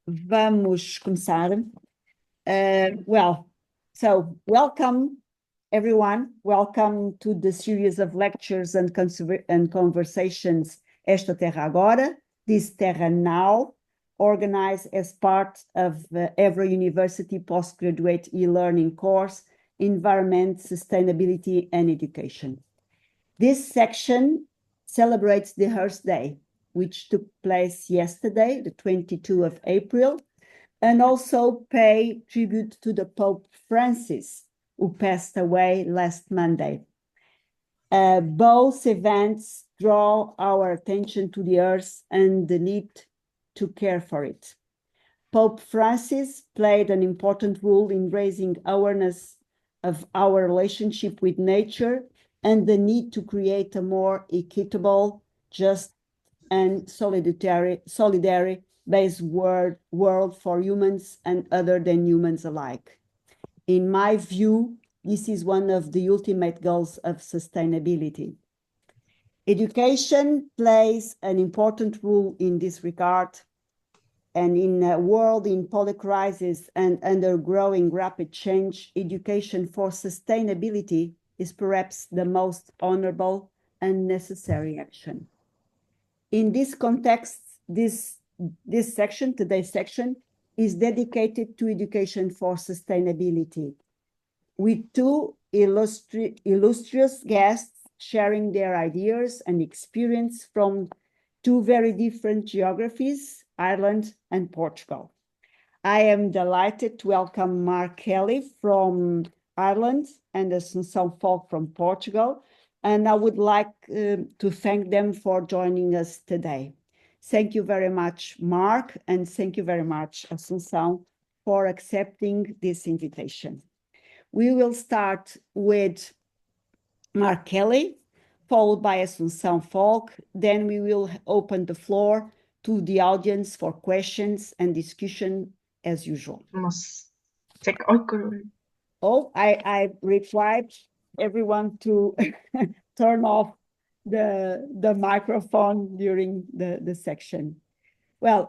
Vamos começar. Welcome everyone. Welcome to the series of lectures and conversations Esta Terra Agora, This Terra Now, organized as part of the Évora University postgraduate e-learning course, Environment, Sustainability and Education. This section celebrates the Earth Day, which took place yesterday, the 22nd of April, and also pay tribute to the Pope Francis, who passed away last Monday. Both events draw our attention to the Earth and the need to care for it. Pope Francis played an important role in raising awareness of our relationship with nature and the need to create a more equitable, just, and solidary-based world for humans and other than humans alike. In my view, this is one of the ultimate goals of sustainability. Education plays an important role in this regard, and in a world in polycrisis and undergoing rapid change, education for sustainability is perhaps the most honorable and necessary action. In this context, today's section, is dedicated to education for sustainability, with two illustrious guests sharing their ideas and experience from two very different geographies, Ireland and Portugal. I am delighted to welcome Mark Kelly from Ireland and Assunção Folk from Portugal, and I would like to thank them for joining us today. Thank you very much, Mark, and thank you very much, Assunção, for accepting this invitation. We will start with Mark Kelly, followed by Assunção Folk. Then we will open the floor to the audience for questions and discussion as usual. Oh, I required everyone to turn off the microphone during the section. Well,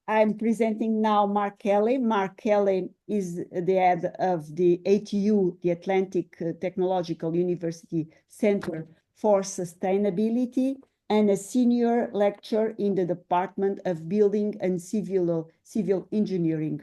I'm presenting now Mark Kelly. Mark Kelly is the head of the ATU, the Atlantic Technological University Center for Sustainability, and a senior lecturer in the Department of Building and Civil Engineering.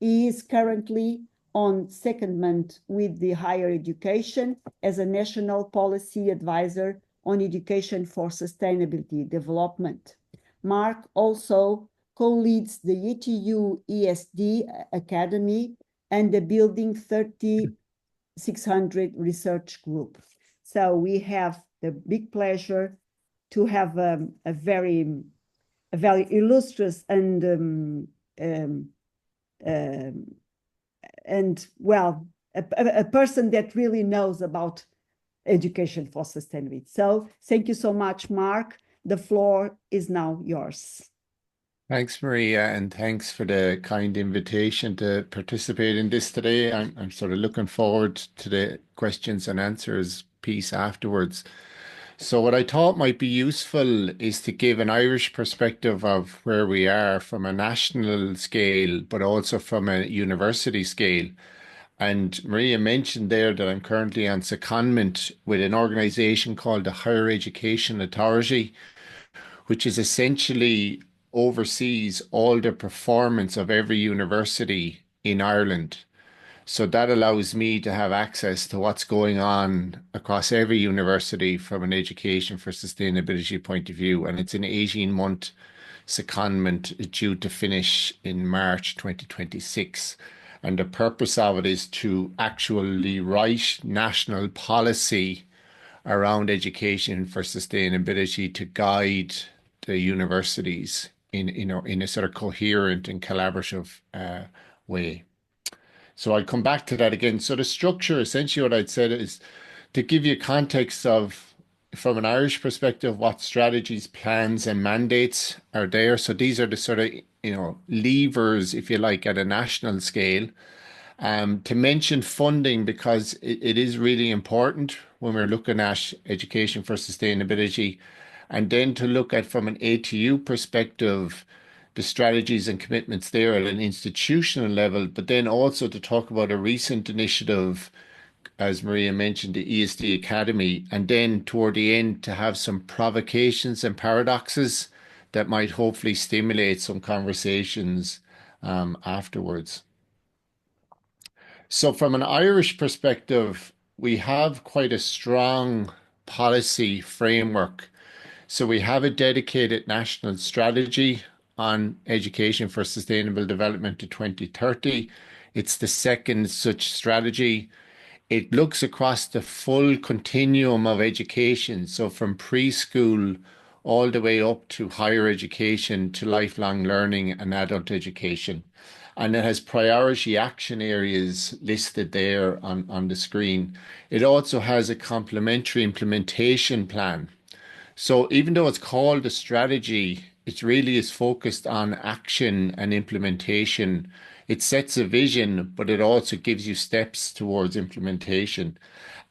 He is currently on secondment with the higher education as a national policy advisor on education for sustainability development. Mark also co-leads the ETU ESD Academy and the Building 3600 research group. So we have the big pleasure to have a very illustrious and a person that really knows about education for sustainability. So thank you so much, Mark. The floor is now yours. Thanks, Maria, and thanks for the kind invitation to participate in this today. I'm sort of looking forward to the questions and answers piece afterwards. So what I thought might be useful is to give an Irish perspective of where we are from a national scale, but also from a university scale. And Maria mentioned there that I'm currently on secondment with an organization called the Higher Education Authority, which is essentially oversees all the performance of every university in Ireland. So that allows me to have access to what's going on across every university from an education for sustainability point of view. And it's an 18-month secondment due to finish in March 2026. And the purpose of it is to actually write national policy around education for sustainability to guide the universities in a sort of coherent and collaborative way. So I'll come back to that again. So the structure, essentially what I'd said is to give you context of, from an Irish perspective, what strategies, plans and mandates are there. So these are the sort of, levers, if you like, at a national scale. To mention funding, because it is really important when we're looking at education for sustainability. And then to look at, from an ATU perspective, the strategies and commitments there at an institutional level, but then also to talk about a recent initiative, as Maria mentioned, the ESD Academy, and then toward the end to have some provocations and paradoxes that might hopefully stimulate some conversations afterwards. So, from an Irish perspective, we have quite a strong policy framework. So, we have a dedicated national strategy on education for sustainable development to 2030. It's the second such strategy. It looks across the full continuum of education, so from preschool all the way up to higher education to lifelong learning and adult education. And it has priority action areas listed there on the screen. It also has a complementary implementation plan. So even though it's called a strategy, it really is focused on action and implementation. It sets a vision, but it also gives you steps towards implementation.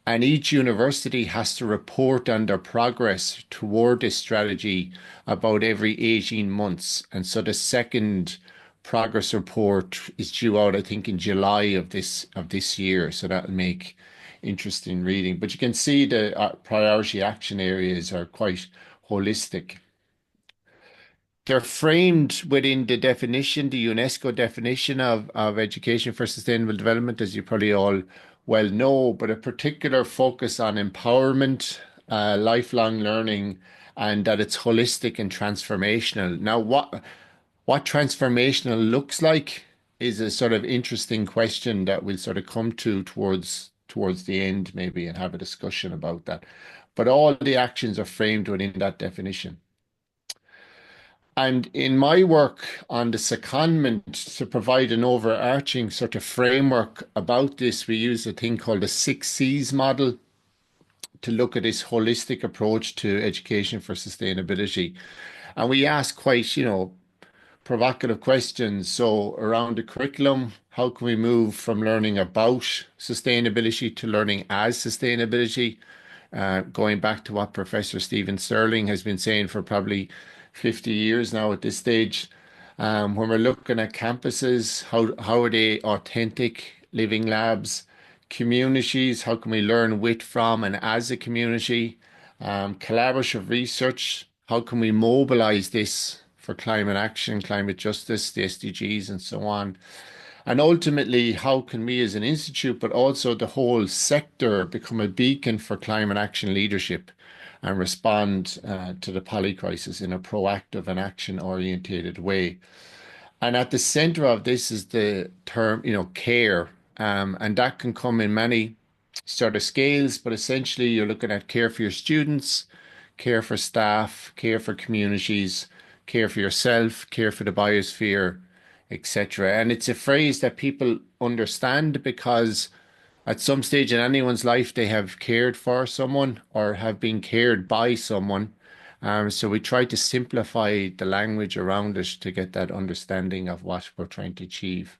And each university has to report on their progress toward this strategy about every 18 months. And so the second progress report is due out, I think, in July of this year. So that'll make interesting reading. But you can see the priority action areas are quite holistic. They're framed within the definition, the UNESCO definition of education for sustainable development, as you probably all well know, but a particular focus on empowerment, lifelong learning, and that it's holistic and transformational. Now, what transformational looks like is a sort of interesting question that we'll sort of come to towards the end maybe and have a discussion about that. But all the actions are framed within that definition. And in my work on the secondment to provide an overarching sort of framework about this, we use a thing called the 6Cs model to look at this holistic approach to education for sustainability. And we ask quite, provocative questions. So around the curriculum, how can we move from learning about sustainability to learning as sustainability? Going back to what Professor Stephen Sterling has been saying for probably 50 years now at this stage. When we're looking at campuses, how are they authentic living labs? Communities, how can we learn with, from, and as a community? Collaborative research, how can we mobilize this for climate action, climate justice, the SDGs, and so on? And ultimately, how can we as an institute, but also the whole sector, become a beacon for climate action leadership and respond to the poly crisis in a proactive and action-orientated way? And at the center of this is the term, care. And that can come in many sort of scales, but essentially you're looking at care for your students, care for staff, care for communities, care for yourself, care for the biosphere, etc. And it's a phrase that people understand because at some stage in anyone's life, they have cared for someone or have been cared by someone. So we try to simplify the language around it to get that understanding of what we're trying to achieve.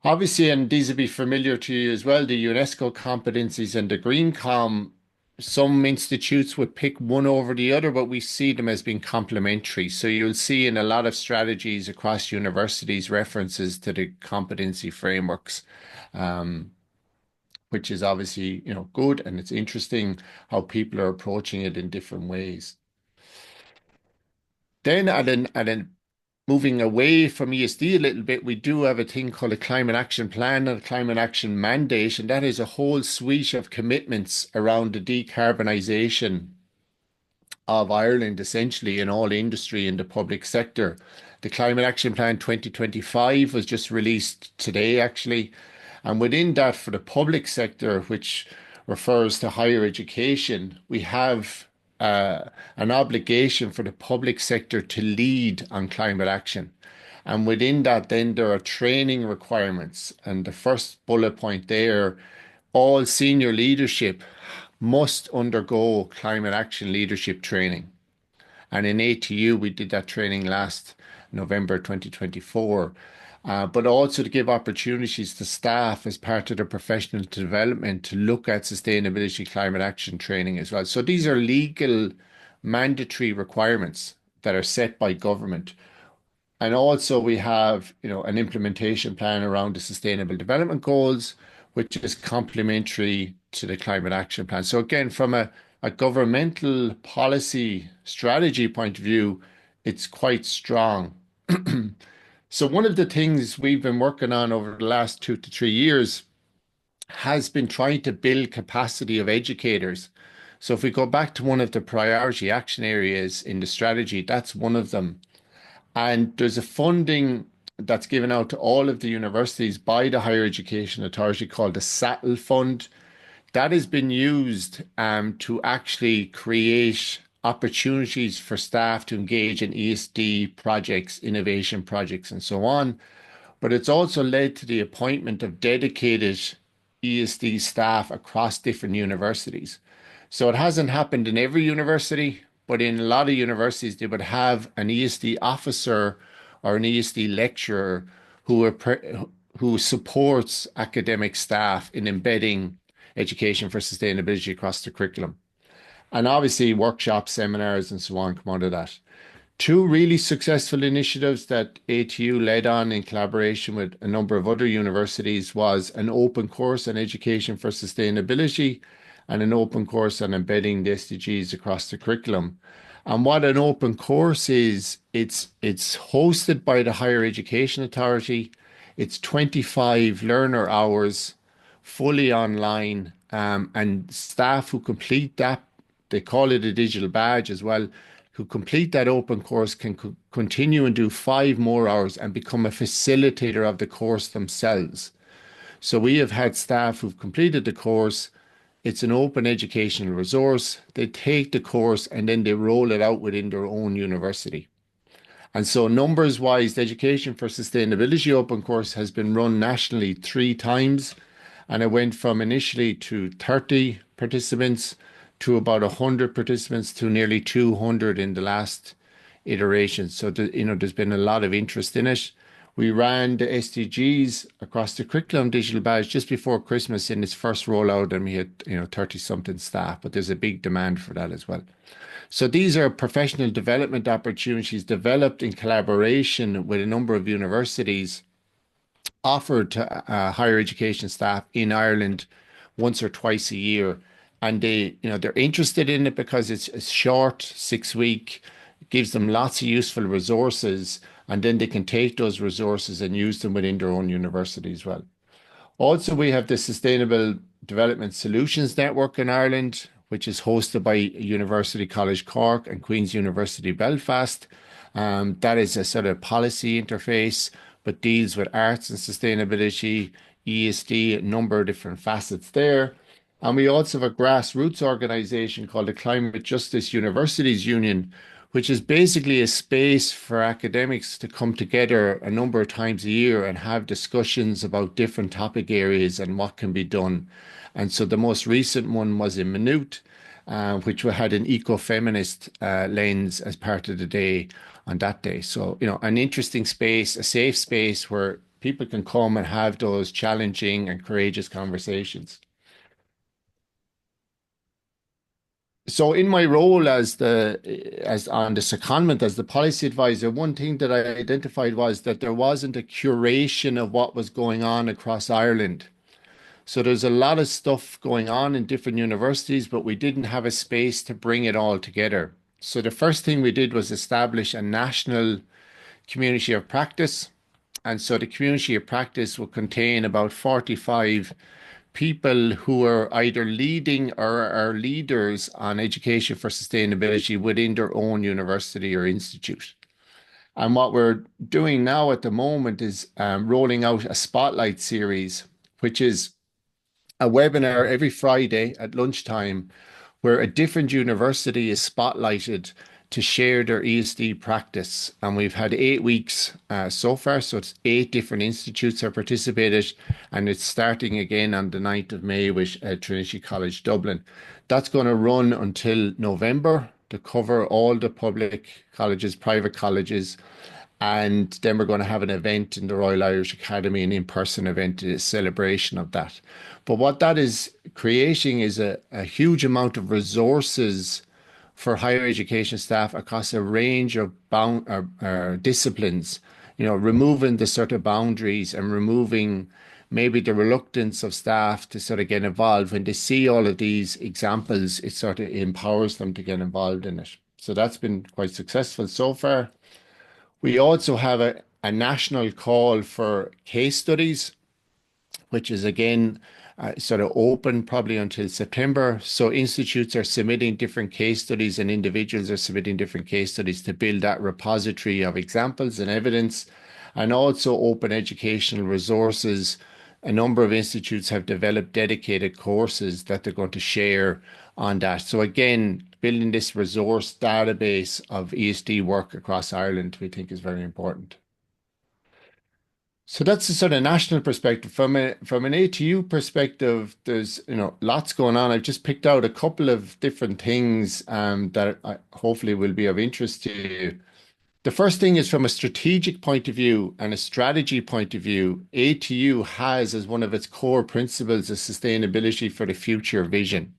Obviously, and these will be familiar to you as well, the UNESCO competencies and the Green Com. Some institutes would pick one over the other, but we see them as being complementary. So you'll see in a lot of strategies across universities references to the competency frameworks, which is obviously, good, and it's interesting how people are approaching it in different ways. Then moving away from ESD a little bit, we do have a thing called a climate action plan and a climate action mandate, and that is a whole suite of commitments around the decarbonisation of Ireland, essentially in all industry in the public sector. The Climate Action Plan 2025 was just released today, actually. And within that, for the public sector, which refers to higher education, we have an obligation for the public sector to lead on climate action. And within that, then there are training requirements. And the first bullet point there, all senior leadership must undergo climate action leadership training. And in ATU, we did that training last November 2024. But also to give opportunities to staff as part of their professional development to look at sustainability climate action training as well. So these are legal mandatory requirements that are set by government. And also we have, an implementation plan around the Sustainable Development Goals, which is complementary to the Climate Action Plan. So again, from a governmental policy strategy point of view, it's quite strong. So one of the things we've been working on over the last 2 to 3 years has been trying to build capacity of educators. So if we go back to one of the priority action areas in the strategy, that's one of them. And there's a funding that's given out to all of the universities by the Higher Education Authority called the SATL Fund. That has been used to actually create opportunities for staff to engage in ESD projects, innovation projects, and so on. But it's also led to the appointment of dedicated ESD staff across different universities. So it hasn't happened in every university, but in a lot of universities, they would have an ESD officer or an ESD lecturer who supports academic staff in embedding education for sustainability across the curriculum. And obviously, workshops, seminars, and so on come out of that. Two really successful initiatives that ATU led on in collaboration with a number of other universities was an open course on education for sustainability and an open course on embedding the SDGs across the curriculum. And what an open course is, it's hosted by the Higher Education Authority. It's 25 learner hours, fully online, and staff who complete that, they call it a digital badge as well, who complete that open course can continue and do 5 more hours and become a facilitator of the course themselves. So we have had staff who've completed the course. It's an open educational resource. They take the course and then they roll it out within their own university. And so numbers wise, the Education for Sustainability Open Course has been run nationally 3 times. And it went from initially to 30 participants to about 100 participants to nearly 200 in the last iteration. So, there's been a lot of interest in it. We ran the SDGs across the curriculum digital badge just before Christmas in its first rollout, and we had, 30 something staff, but there's a big demand for that as well. So these are professional development opportunities developed in collaboration with a number of universities offered to higher education staff in Ireland once or twice a year. And they're interested in it because it's a short 6 week, gives them lots of useful resources, and then they can take those resources and use them within their own university as well. Also, we have the Sustainable Development Solutions Network in Ireland, which is hosted by University College Cork and Queen's University Belfast. That is a sort of policy interface, but deals with arts and sustainability, ESD, a number of different facets there. And we also have a grassroots organization called the Climate Justice Universities Union, which is basically a space for academics to come together a number of times a year and have discussions about different topic areas and what can be done. And so the most recent one was in Maynooth, which had an eco-feminist lens as part of the day on that day. So, an interesting space, a safe space where people can come and have those challenging and courageous conversations. So in my role as on the secondment as the policy advisor, one thing that I identified was that there wasn't a curation of what was going on across Ireland. So there's a lot of stuff going on in different universities, but we didn't have a space to bring it all together. So the first thing we did was establish a national community of practice. And so the community of practice will contain about 45 people who are either leading or are leaders on education for sustainability within their own university or institute. And what we're doing now at the moment is rolling out a spotlight series, which is a webinar every Friday at lunchtime where a different university is spotlighted to share their ESD practice. And we've had 8 weeks so far. So it's 8 different institutes have participated, and it's starting again on the 9th of May with Trinity College Dublin. That's going to run until November to cover all the public colleges, private colleges. And then we're going to have an event in the Royal Irish Academy, an in-person event, a celebration of that. But what that is creating is a huge amount of resources for higher education staff across a range of disciplines, removing the sort of boundaries and removing maybe the reluctance of staff to sort of get involved. When they see all of these examples, it sort of empowers them to get involved in it. So that's been quite successful so far. We also have a national call for case studies, which is again sort of open probably until September. So institutes are submitting different case studies and individuals are submitting different case studies to build that repository of examples and evidence, and also open educational resources. A number of institutes have developed dedicated courses that they're going to share on that. So again, building this resource database of ESD work across Ireland, we think is very important. So that's the sort of national perspective. From an ATU perspective, there's lots going on. I've just picked out a couple of different things that hopefully will be of interest to you. The first thing is from a strategic point of view and a strategy point of view, ATU has as one of its core principles a sustainability for the future vision.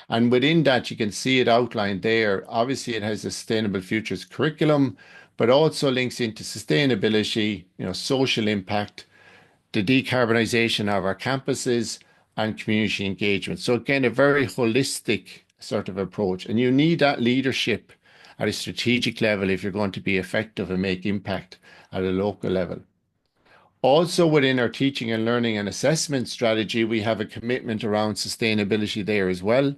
And within that, you can see it outlined there. Obviously, it has a sustainable futures curriculum, but also links into sustainability, social impact, the decarbonisation of our campuses, and community engagement. So again, a very holistic sort of approach. And you need that leadership at a strategic level if you're going to be effective and make impact at a local level. Also within our teaching and learning and assessment strategy, we have a commitment around sustainability there as well.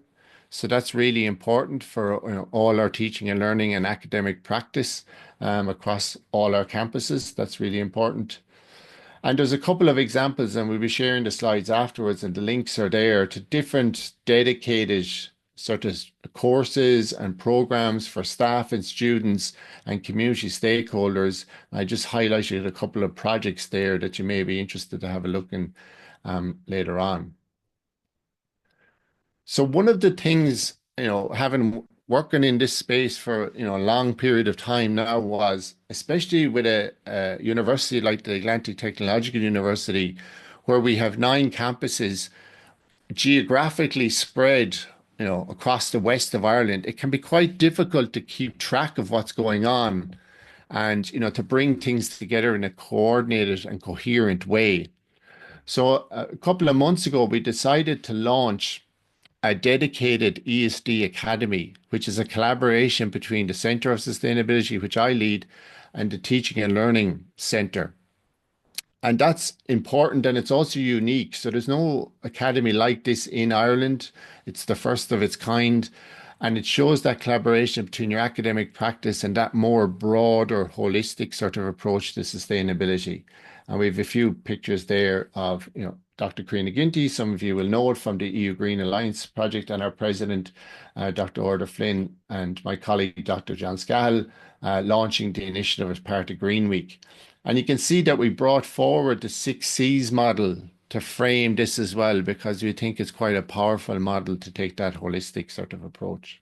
So that's really important for all our teaching and learning and academic practice across all our campuses. That's really important. And there's a couple of examples, and we'll be sharing the slides afterwards, and the links are there to different dedicated sort of courses and programs for staff and students and community stakeholders. I just highlighted a couple of projects there that you may be interested to have a look in later on. So one of the things, having working in this space for a long period of time now was, especially with a university like the Atlantic Technological University, where we have 9 campuses geographically spread, across the west of Ireland, it can be quite difficult to keep track of what's going on and, to bring things together in a coordinated and coherent way. So a couple of months ago, we decided to launch a dedicated ESD Academy, which is a collaboration between the Centre of Sustainability, which I lead, and the Teaching and Learning Centre. And that's important, and it's also unique. So there's no academy like this in Ireland. It's the first of its kind. And it shows that collaboration between your academic practice and that more broad or holistic sort of approach to sustainability. And we have a few pictures there of, Dr. Karina Ginty. Some of you will know it from the EU Green Alliance project, and our president, Dr. Order Flynn, and my colleague, Dr. John Scahill, launching the initiative as part of Green Week. And you can see that we brought forward the 6 C's model to frame this as well, because we think it's quite a powerful model to take that holistic sort of approach.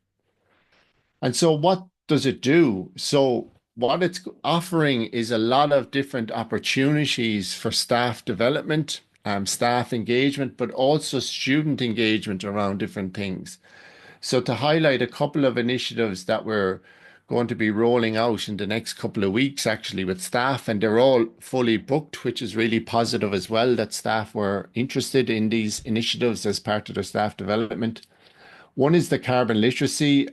And so what does it do? So what it's offering is a lot of different opportunities for staff development, staff engagement, but also student engagement around different things. So to highlight a couple of initiatives that we're going to be rolling out in the next couple of weeks, actually, with staff, and they're all fully booked, which is really positive as well, that staff were interested in these initiatives as part of their staff development. One is the Carbon Literacy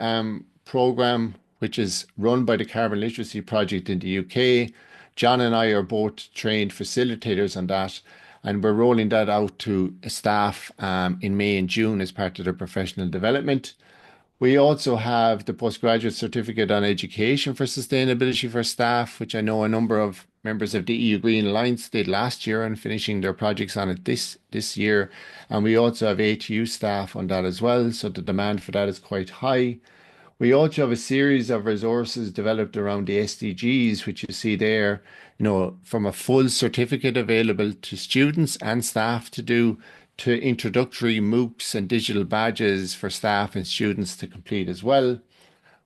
program, which is run by the Carbon Literacy Project in the UK. John and I are both trained facilitators on that, and we're rolling that out to staff in May and June as part of their professional development. We also have the Postgraduate Certificate on Education for Sustainability for Staff, which I know a number of members of the EU Green Alliance did last year and finishing their projects on it this year. And we also have ATU staff on that as well, so the demand for that is quite high. We also have a series of resources developed around the SDGs, which you see there, from a full certificate available to students and staff to do, to introductory MOOCs and digital badges for staff and students to complete as well.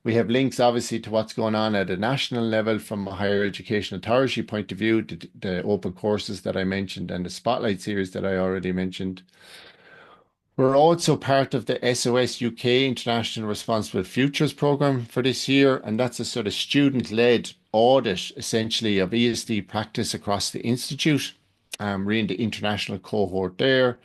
We have links, obviously, to what's going on at a national level from a higher education authority point of view, the open courses that I mentioned and the Spotlight series that I already mentioned. We're also part of the SOS UK International Responsible Futures program for this year, and that's a sort of student-led audit, essentially, of ESD practice across the institute. We're in the international cohort there.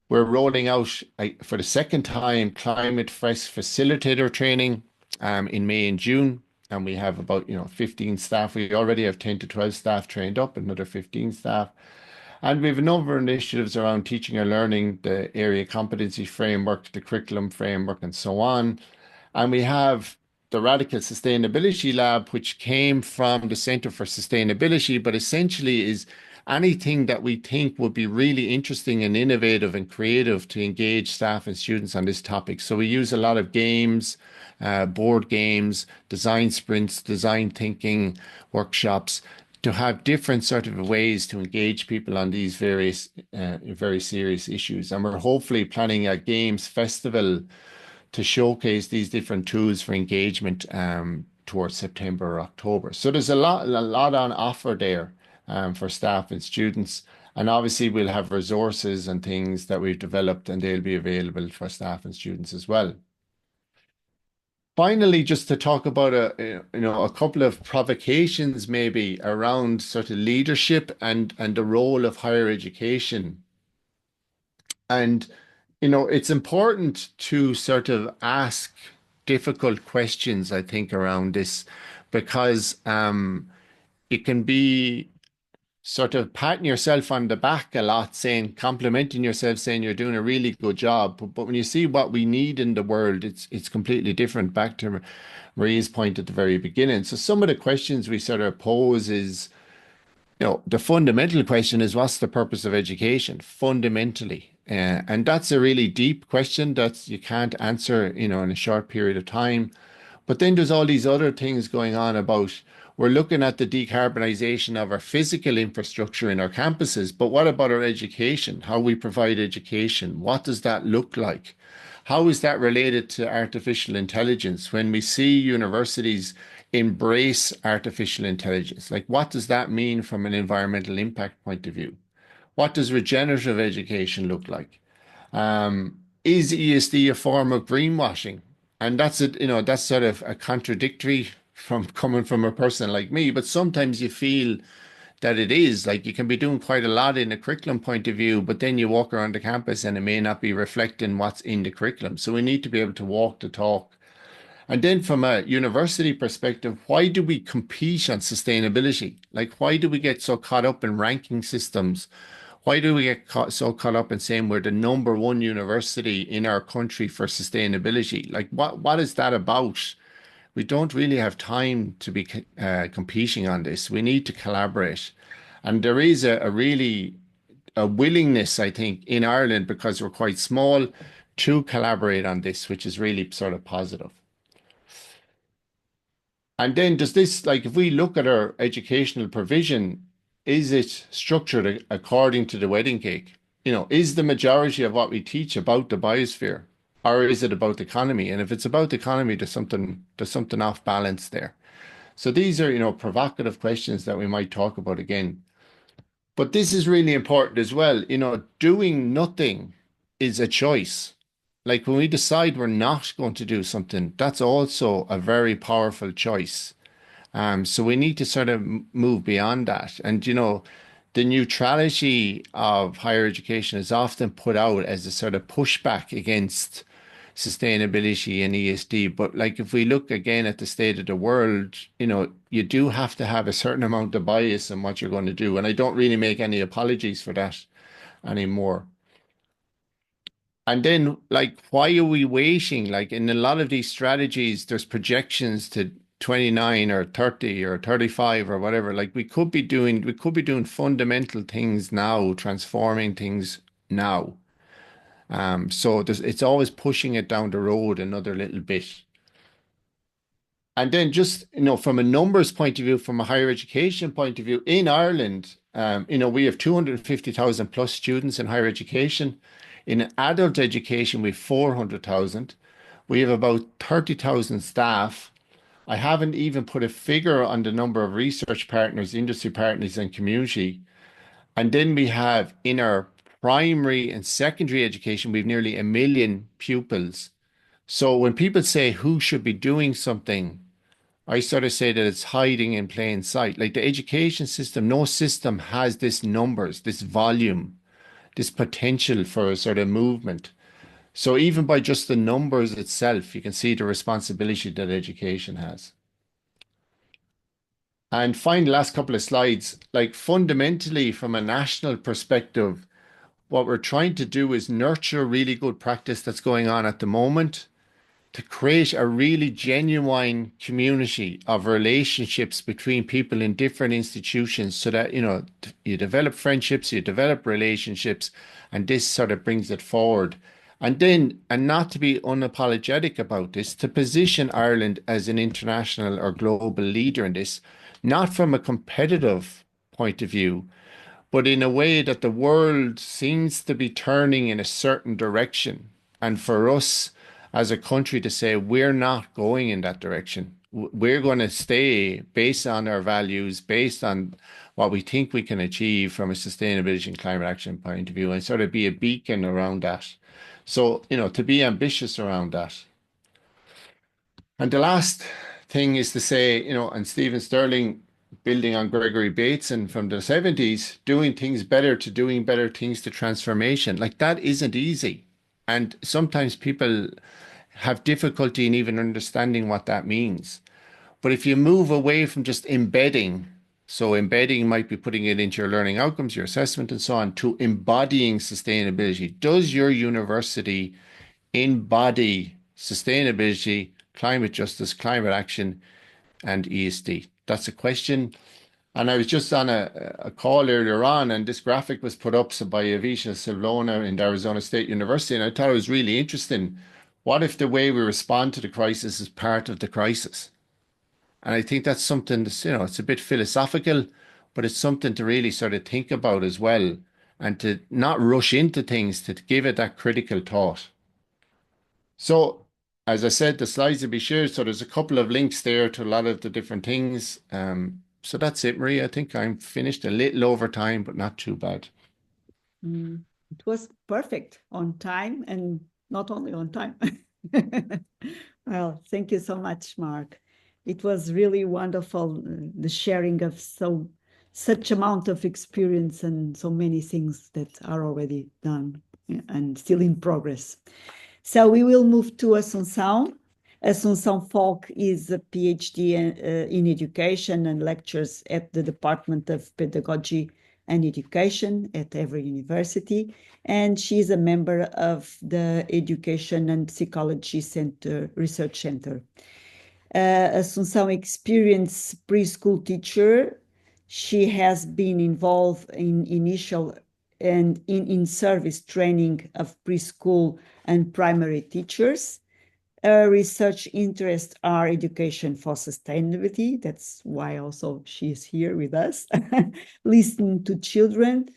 We're rolling out for the second time Climate Fresh facilitator training in May and June, and we have about 15 staff. We already have 10 to 12 staff trained up, another 15 staff. And we have a number of initiatives around teaching and learning, the area competency framework, the curriculum framework, and so on. And we have the Radical Sustainability Lab, which came from the Centre for Sustainability, but essentially is anything that we think would be really interesting and innovative and creative to engage staff and students on this topic. So we use a lot of games, board games, design sprints, design thinking workshops to have different sort of ways to engage people on these various very serious issues. And we're hopefully planning a games festival to showcase these different tools for engagement towards September or October. So there's a lot on offer there for staff and students. And obviously we'll have resources and things that we've developed and they'll be available for staff and students as well. Finally, just to talk about a couple of provocations maybe around sort of leadership and the role of higher education. And it's important to sort of ask difficult questions, I think, around this, because it can be sort of patting yourself on the back a lot, saying, complimenting yourself, saying you're doing a really good job. But when you see what we need in the world, it's completely different. Back to Marie's point at the very beginning. So some of the questions we sort of pose is, the fundamental question is, what's the purpose of education fundamentally? And that's a really deep question that you can't answer, in a short period of time. But then there's all these other things going on about we're looking at the decarbonisation of our physical infrastructure in our campuses, but what about our education? How we provide education? What does that look like? How is that related to artificial intelligence? When we see universities embrace artificial intelligence, like what does that mean from an environmental impact point of view? What does regenerative education look like? Is ESD a form of greenwashing? And that's sort of a contradictory from coming from a person like me, but sometimes you feel that it is like you can be doing quite a lot in a curriculum point of view, but then you walk around the campus and it may not be reflecting what's in the curriculum. So we need to be able to walk the talk. And then from a university perspective, why do we compete on sustainability? Like, why do we get so caught up in ranking systems? Why do we get so caught up in saying we're the number one university in our country for sustainability? Like, what is that about? We don't really have time to be competing on this. We need to collaborate. And there is a willingness, I think, in Ireland, because we're quite small, to collaborate on this, which is really sort of positive. And then does this, like, if we look at our educational provision, is it structured according to the wedding cake? Is the majority of what we teach about the biosphere, or is it about the economy? And if it's about the economy, there's something off balance there. So these are, provocative questions that we might talk about again. But this is really important as well. Doing nothing is a choice. Like when we decide we're not going to do something, that's also a very powerful choice. So we need to sort of move beyond that. And, the neutrality of higher education is often put out as a sort of pushback against sustainability and ESD. But like if we look again at the state of the world, you do have to have a certain amount of bias in what you're going to do. And I don't really make any apologies for that anymore. And then, like, why are we waiting? Like, in a lot of these strategies, there's projections to 29 or 30 or 35 or whatever. Like, we could be doing fundamental things now, transforming things now. So it's always pushing it down the road another little bit. And then just, from a numbers point of view, from a higher education point of view, in Ireland, we have 250,000 plus students in higher education. In adult education, we have 400,000. We have about 30,000 staff. I haven't even put a figure on the number of research partners, industry partners, and community. And then we have in our primary and secondary education, we've nearly 1 million pupils. So when people say who should be doing something, I sort of say that it's hiding in plain sight. Like the education system, no system has this numbers, this volume, this potential for a sort of movement. So even by just the numbers itself, you can see the responsibility that education has. And finally, last couple of slides, like fundamentally from a national perspective, what we're trying to do is nurture really good practice that's going on at the moment to create a really genuine community of relationships between people in different institutions so that, you develop friendships, you develop relationships, and this sort of brings it forward. And not to be unapologetic about this, to position Ireland as an international or global leader in this, not from a competitive point of view, but in a way that the world seems to be turning in a certain direction. And for us as a country to say, we're not going in that direction. We're going to stay based on our values, based on what we think we can achieve from a sustainability and climate action point of view, and sort of be a beacon around that. So, to be ambitious around that. And the last thing is to say, and Stephen Sterling, building on Gregory Bateson from the 70s, doing things better to doing better things to transformation. Like that isn't easy. And sometimes people have difficulty in even understanding what that means. But if you move away from just embedding, so embedding might be putting it into your learning outcomes, your assessment, and so on, to embodying sustainability. Does your university embody sustainability, climate justice, climate action, and ESD? That's a question. And I was just on a call earlier on, and this graphic was put up by Avisha Silvona in Arizona State University, and I thought it was really interesting. What if the way we respond to the crisis is part of the crisis? And I think that's something that's, it's a bit philosophical, but it's something to really sort of think about as well, and to not rush into things, to give it that critical thought. So, as I said, the slides will be shared. So there's a couple of links there to a lot of the different things. So that's it, Marie. I think I'm finished a little over time, but not too bad. It was perfect on time, and not only on time. Well, thank you so much, Mark. It was really wonderful, the sharing of such amount of experience and so many things that are already done and still in progress. So we will move to Assunção. Assunção Falk is a PhD in education and lectures at the Department of Pedagogy and Education at every university. And she is a member of the Education and Psychology Center, Research Center. Assunção experienced preschool teacher. She has been involved in initial and in service training of preschool and primary teachers. Her research interests are education for sustainability. That's why also she is here with us. Listening to children,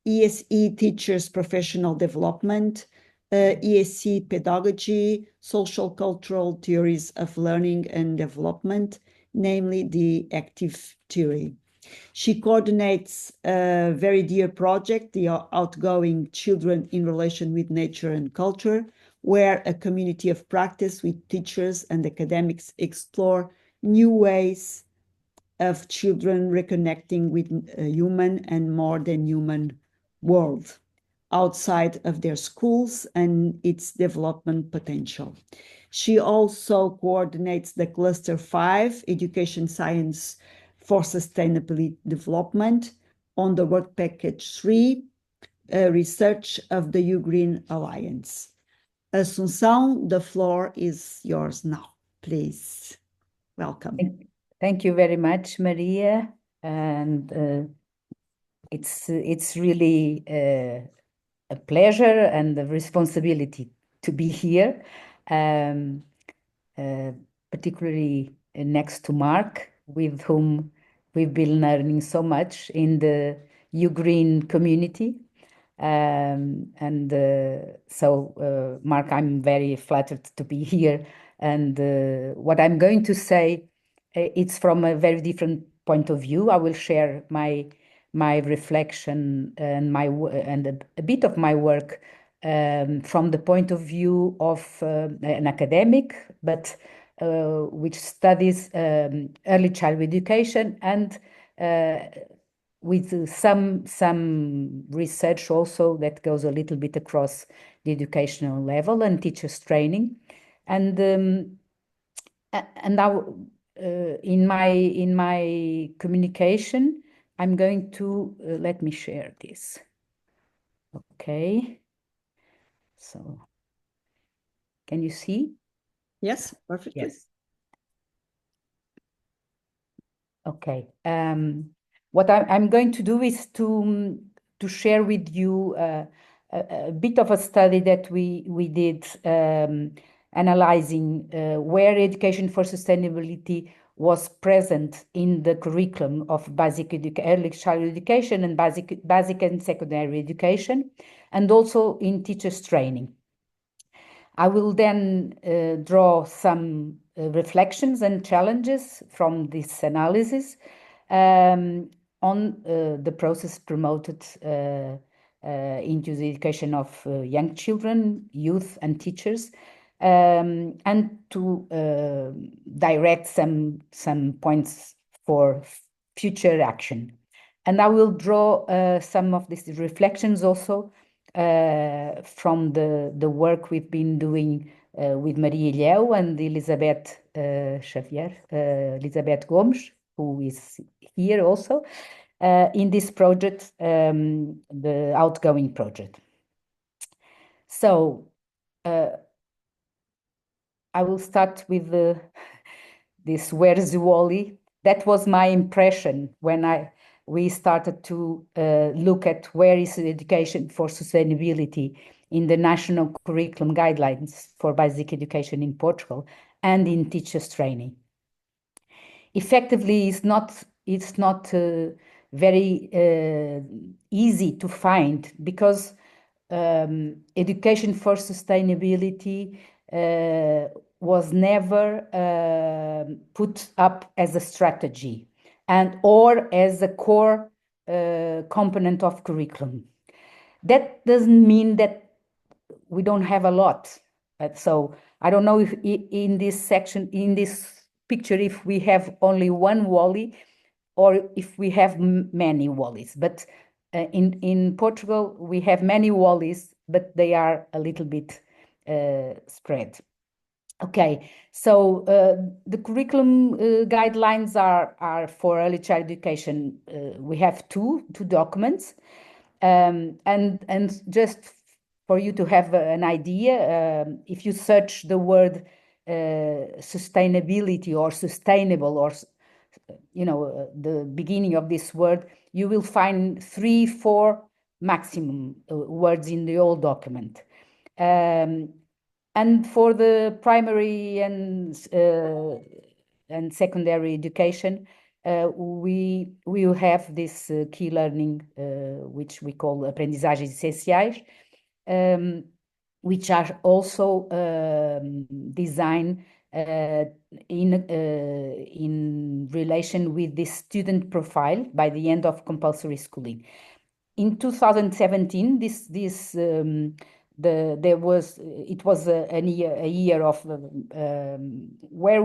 ESE teachers' professional development, ESE pedagogy, social cultural theories of learning and development, namely the active theory. She coordinates a very dear project, the Outgoing Children in Relation with Nature and Culture, where a community of practice with teachers and academics explore new ways of children reconnecting with a human and more than human world outside of their schools and its development potential. She also coordinates the Cluster 5, Education Science for Sustainability Development, on the Work Package 3, research of the Ugreen Alliance. Assunção, the floor is yours now, please. Welcome. Thank you very much, Maria. And it's really a pleasure and a responsibility to be here, particularly next to Mark, with whom we've been learning so much in the Ugreen community. So, Mark, I'm very flattered to be here. And what I'm going to say, it's from a very different point of view. I will share my my reflection and a bit of my work from the point of view of an academic, but which studies early childhood education and with some research also that goes a little bit across the educational level and teachers training, and now in my communication, I'm going to let me share this. Okay, so can you see? Yes, perfectly. Yes. Okay. What I'm going to do is to share with you a bit of a study that we did analyzing where education for sustainability was present in the curriculum of early childhood education and basic and secondary education, and also in teachers training. I will then draw some reflections and challenges from this analysis on the process promoted into the education of young children, youth, and teachers, and to direct some points for future action. And I will draw some of these reflections also from the work we've been doing with Maria Ilhéu and Elizabeth Elizabeth Gomes, who is here also, in this project, the Outgoing project. So I will start with this "Where's Wally?" That was my impression when we started to look at where is education for sustainability in the national curriculum guidelines for basic education in Portugal and in teachers training. Effectively, it's not very easy to find, because education for sustainability was never put up as a strategy or as a core component of curriculum. That doesn't mean that we don't have a lot. So I don't know if in this picture, if we have only one Wally or if we have many Wallies. But in Portugal, we have many Wallies, but they are a little bit spread. Okay, so the curriculum guidelines are for early child education. We have two documents, and just for you to have an idea, if you search the word sustainability or sustainable, or the beginning of this word, you will find 3-4 maximum words in the whole document. And for the primary and secondary education, we will have this key learning, which we call aprendizagens essenciais, which are also designed in relation with the student profile by the end of compulsory schooling. In 2017, it was a year of where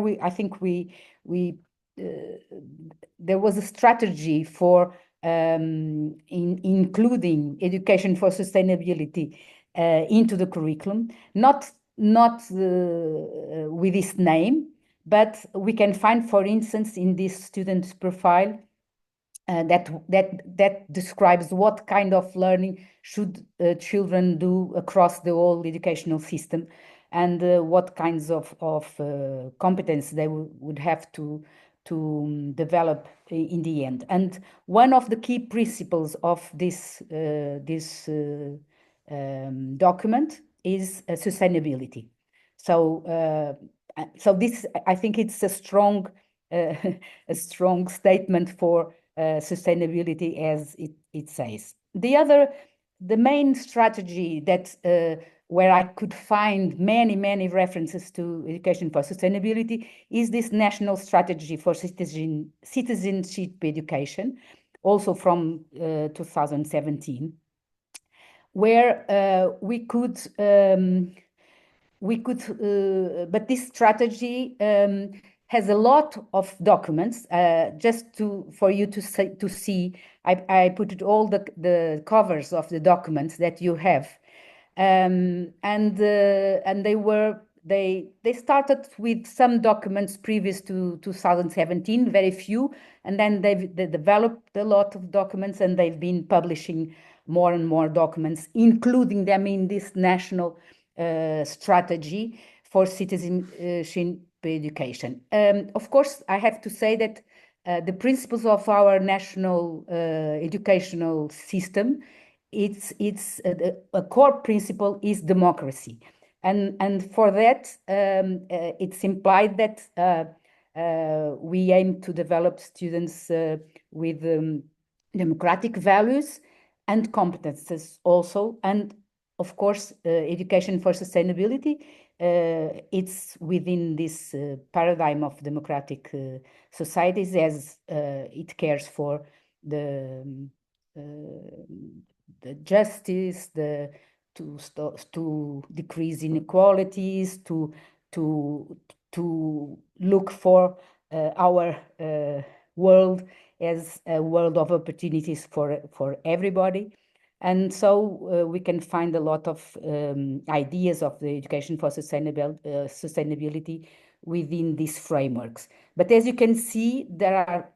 there was a strategy for including education for sustainability into the curriculum, not with this name, but we can find, for instance, in this student profile, that describes what kind of learning should children do across the whole educational system, and what kinds of competence they would have to develop in the end. And one of the key principles of this document is sustainability. So this, I think, it's a strong statement for sustainability, as it says. The main strategy that where I could find many references to education for sustainability is this national strategy for citizenship education, also from 2017, where we could, but this strategy has a lot of documents. For you to see, I put it all the covers of the documents that you have, and they started with some documents previous to 2017, very few, and then they developed a lot of documents, and they've been publishing more and more documents, including them in this national strategy for citizenship education. Of course, I have to say that the principles of our national educational system, a core principle is democracy, and for that it's implied that we aim to develop students with democratic values and competences also, and of course education for sustainability. It's within this paradigm of democratic societies, as it cares for the justice, to decrease inequalities, to look for our world as a world of opportunities for everybody. And so we can find a lot of ideas of the education for sustainability within these frameworks. But as you can see, there are,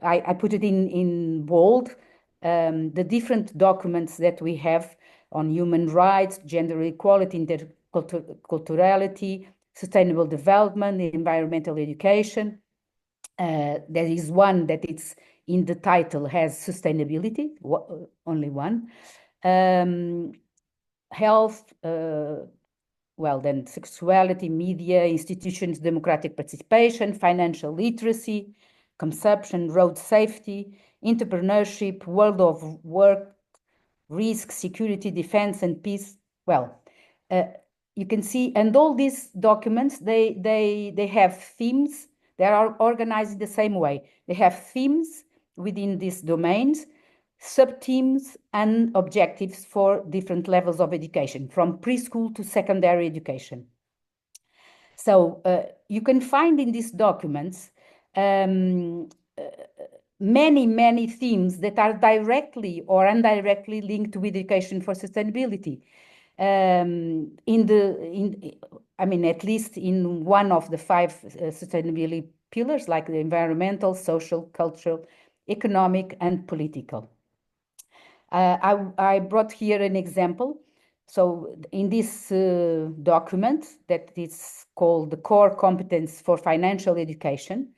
I put it in bold, the different documents that we have on human rights, gender equality, interculturality, sustainable development, environmental education. There is one that it's in the title has sustainability, only one. Health, well, then sexuality, media, institutions, democratic participation, financial literacy, consumption, road safety, entrepreneurship, world of work, risk, security, defense, and peace. Well, you can see, and all these documents, they have themes. They are organized in the same way. They have themes within these domains, sub-themes, and objectives for different levels of education, from preschool to secondary education. So you can find in these documents many themes that are directly or indirectly linked with education for sustainability. I mean, at least in one of the 5 sustainability pillars, like the environmental, social, cultural, economic, and political. I brought here an example. So in this document that is called the Core Competence for Financial Education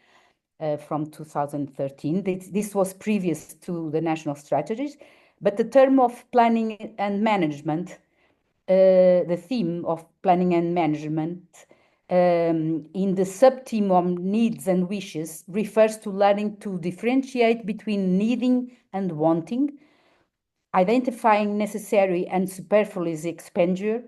from 2013, this was previous to the national strategies, but the term of planning and management, the theme of planning and management in the sub-theme of needs and wishes refers to learning to differentiate between needing and wanting, identifying necessary and superfluous expenditure,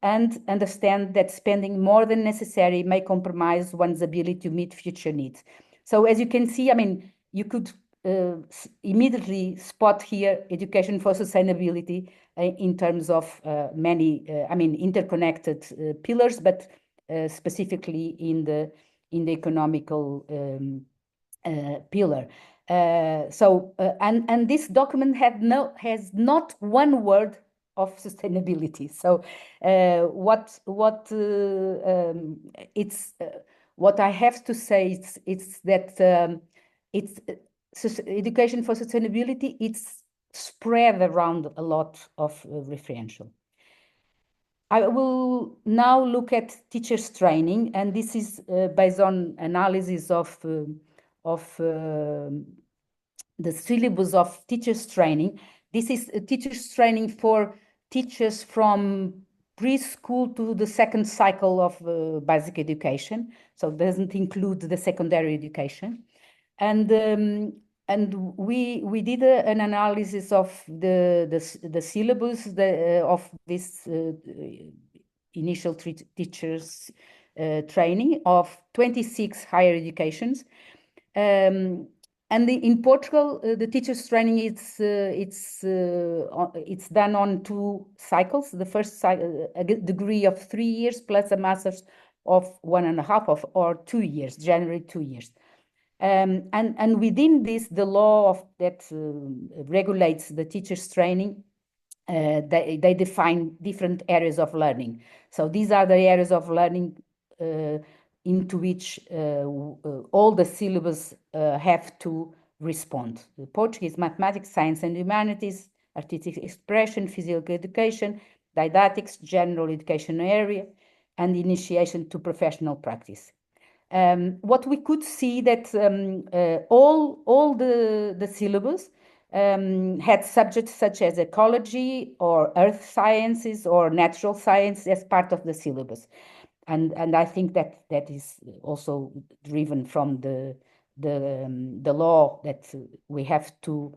and understand that spending more than necessary may compromise one's ability to meet future needs. So as you can see, I mean, you could immediately spot here education for sustainability in terms of many, I mean, interconnected pillars, but specifically in the economical pillar. And this document has not one word of sustainability. So what I have to say it's that education for sustainability, it's spread around a lot of referential. I will now look at teachers training, and this is based on analysis of the syllabus of teachers training. This is teachers training for teachers from preschool to the second cycle of basic education, so it doesn't include the secondary education. And we did an analysis of the syllabus of this initial teachers training of 26 higher educations. And in Portugal, the teachers training it's done on 2 cycles. The first a degree of 3 years plus a master's of 1.5 or 2 years, generally 2 years. And within this, the law that regulates the teachers training, they define different areas of learning. So these are the areas of learning into which all the syllabus have to respond. The Portuguese, mathematics, science and humanities, artistic expression, physical education, didactics, general education area, and initiation to professional practice. What we could see that all the syllabus had subjects such as ecology or earth sciences or natural science as part of the syllabus. And I think that is also driven from the law that we have to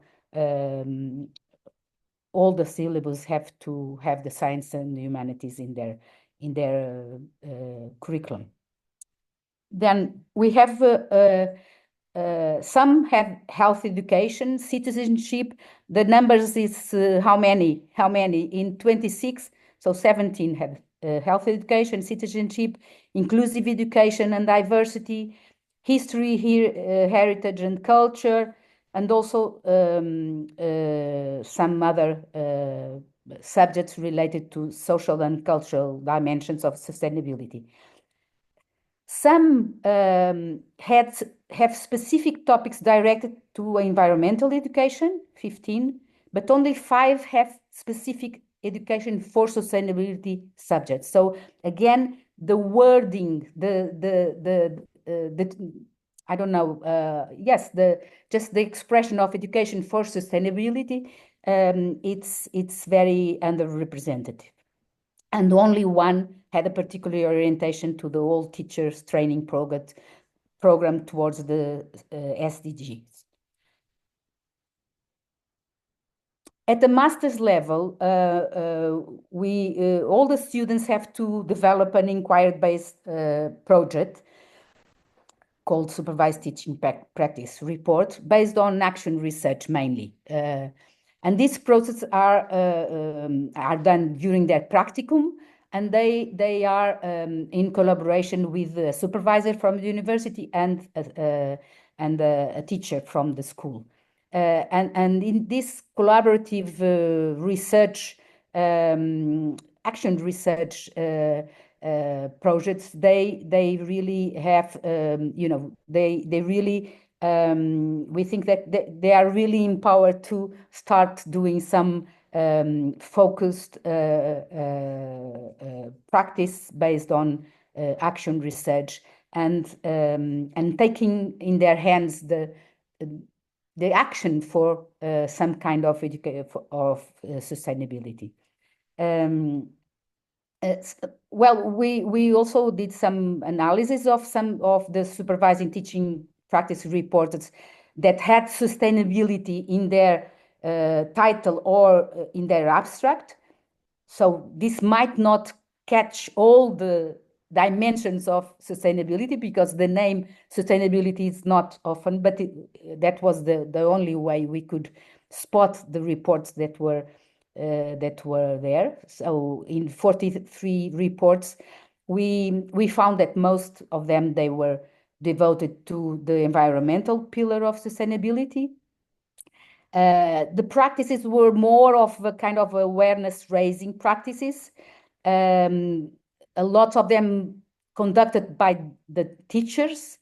all the syllabus have to have the science and humanities in their curriculum. Then we have some have health education, citizenship. The numbers is how many? In 26, so 17 have health education, citizenship, inclusive education and diversity, history, heritage and culture, and also some other subjects related to social and cultural dimensions of sustainability. Some have specific topics directed to environmental education, 15, but only 5 have specific education for sustainability subjects. So again, the wording, I don't know, yes, just the expression of education for sustainability, it's very underrepresented. And only one had a particular orientation to the whole teachers training program towards the SDGs. At the master's level, all the students have to develop an inquiry-based project called Supervised Teaching Practice Report based on action research mainly. And these processes are done during their practicum, and they are in collaboration with the supervisor from the university and a teacher from the school. And in this collaborative research, action research projects, they really have, they really, we think that they are really empowered to start doing some focused practice based on action research and taking in their hands the action for some kind of sustainability. Well, we also did some analysis of some of the supervising teaching practice reports that had sustainability in their title or in their abstract. So this might not catch all the dimensions of sustainability because the name sustainability is not often, but that was the only way we could spot the reports that were there. So in 43 reports, we found that most of them, they were devoted to the environmental pillar of sustainability. The practices were more of a kind of awareness raising practices. A lot of them conducted by the teachers.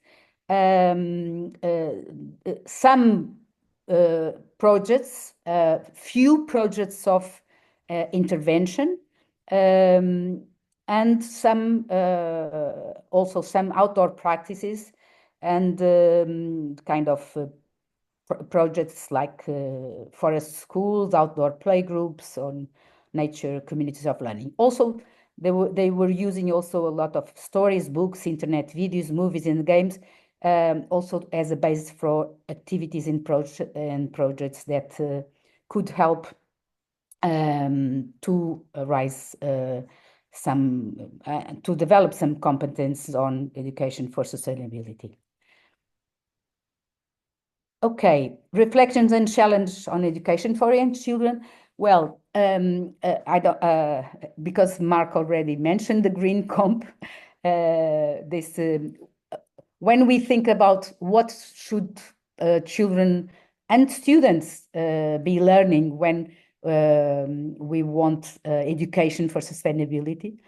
Some projects, few projects of intervention, and some also some outdoor practices and kind of projects like forest schools, outdoor playgroups, on nature communities of learning. Also, they were using also a lot of stories, books, internet videos, movies, and games, also as a basis for activities and projects that could help to rise to develop some competence on education for sustainability. Okay, reflections and challenge on education for young children. Well, I don't because Mark already mentioned the Green Comp. This when we think about what should children and students be learning when we want education for sustainability,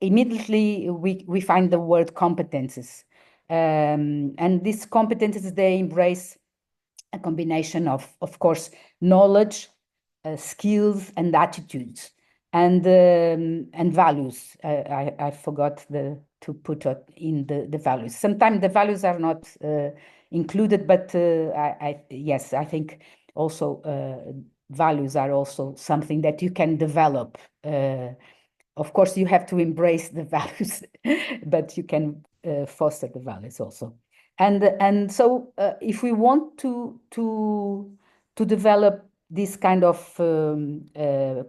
immediately we find the word competences. And these competences, they embrace a combination of course, knowledge, skills, and attitudes, and values. I forgot to put in the values. Sometimes the values are not included, but yes, I think also values are also something that you can develop. Of course, you have to embrace the values, but you can foster the values also. And so if we want to develop this kind of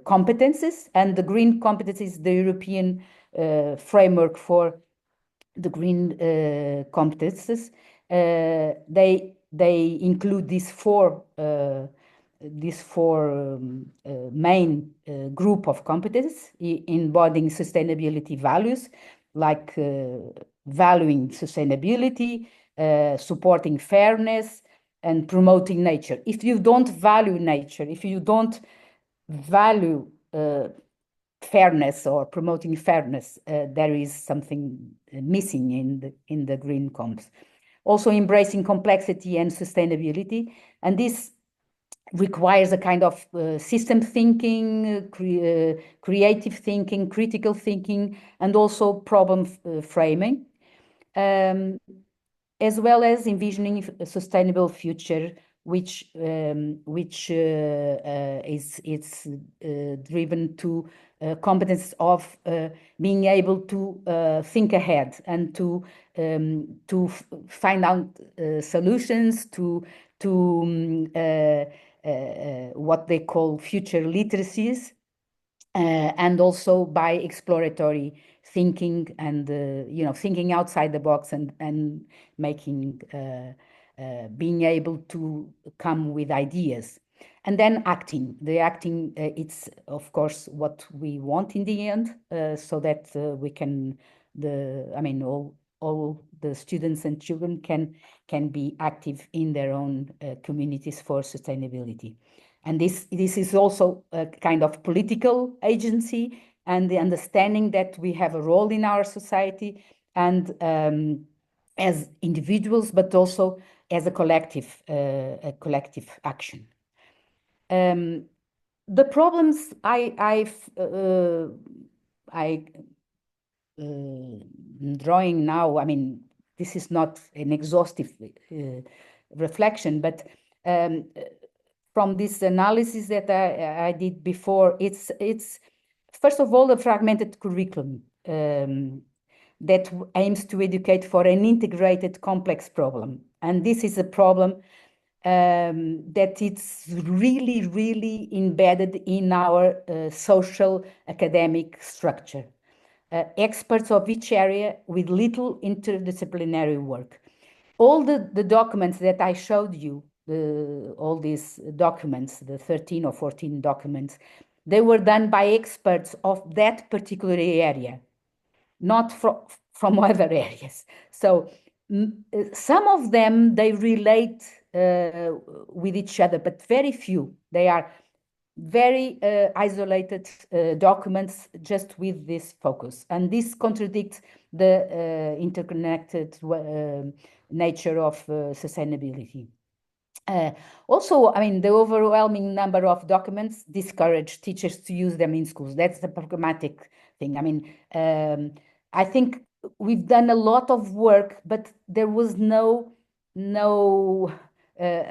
competences, and the green competencies, the European framework for the green competences, they include these four main group of competences embodying sustainability values, like valuing sustainability, supporting fairness, and promoting nature. If you don't value nature, if you don't value fairness or promoting fairness, there is something missing in the green comps. Also embracing complexity and sustainability, and this requires a kind of system thinking, creative thinking, critical thinking, and also problem framing, as well as envisioning a sustainable future, which is driven to competence of being able to think ahead and to find out solutions to what they call future literacies, and also by exploratory thinking and thinking outside the box and making being able to come with ideas. And then acting. The acting, it's of course what we want in the end, so that we can all the students and children can be active in their own communities for sustainability. And this is also a kind of political agency, and the understanding that we have a role in our society, and as individuals, but also as a collective action. The problems drawing now, this is not an exhaustive reflection, but from this analysis that I did before, it's first of all a fragmented curriculum that aims to educate for an integrated complex problem. And this is a problem that it's really, really embedded in our social academic structure. Experts of each area with little interdisciplinary work. All the documents that I showed you, all these documents, the 13 or 14 documents, they were done by experts of that particular area, not from other areas. So some of them, they relate with each other, but very few. They are very isolated documents just with this focus. And this contradicts the interconnected nature of sustainability. Also, the overwhelming number of documents discourage teachers to use them in schools. That's the problematic thing. I think we've done a lot of work, but there was no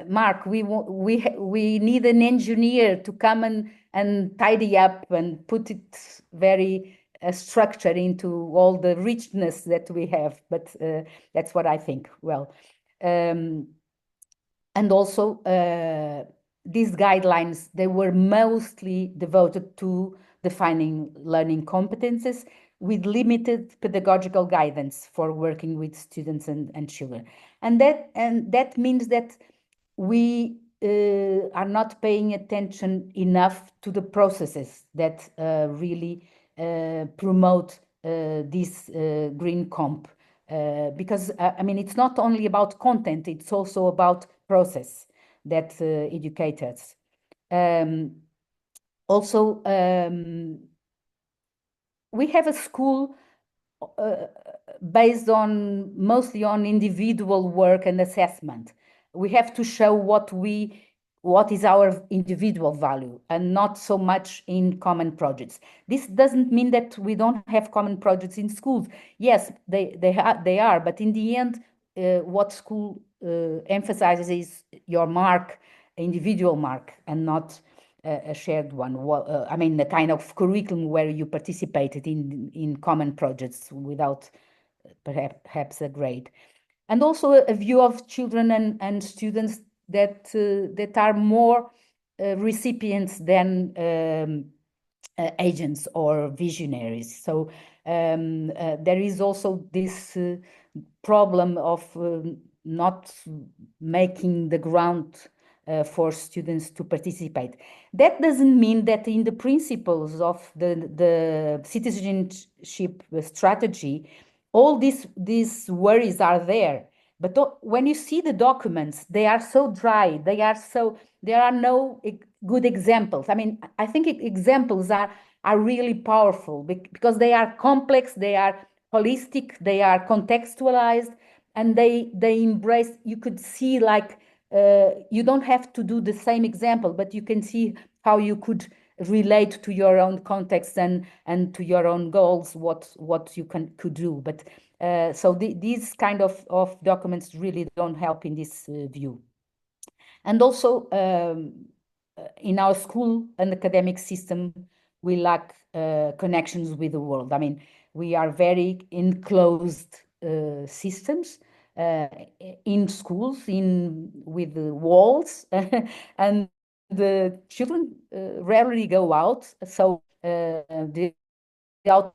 Mark, we need an engineer to come and tidy up and put it very structure into all the richness that we have. But that's what I think. Well, and also these guidelines, they were mostly devoted to defining learning competences, with limited pedagogical guidance for working with students and children. And that means that we are not paying attention enough to the processes that really promote this green comp. Because, I mean, it's not only about content, it's also about process that educate us. Also, we have a school based on mostly on individual work and assessment. We have to show what is our individual value and not so much in common projects. This doesn't mean that we don't have common projects in schools. Yes, they are, but in the end, what school emphasizes is your mark, individual mark, and not a shared one. I mean, the kind of curriculum where you participated in common projects without perhaps a grade. And also a view of children and students that are more recipients than agents or visionaries. So there is also this problem of not making the ground for students to participate. That doesn't mean that in the principles of the citizenship strategy, all these worries are there. But when you see the documents, they are so dry. There are no good examples. I mean, I think examples are really powerful because they are complex, they are holistic, they are contextualized, and they embrace. You could see like you don't have to do the same example, but you can see how you could relate to your own context and to your own goals, what you could do. But so these kind of documents really don't help in this view. And also in our school and academic system, we lack connections with the world. I mean, we are very enclosed systems in schools, with the walls, and the children rarely go out. So the out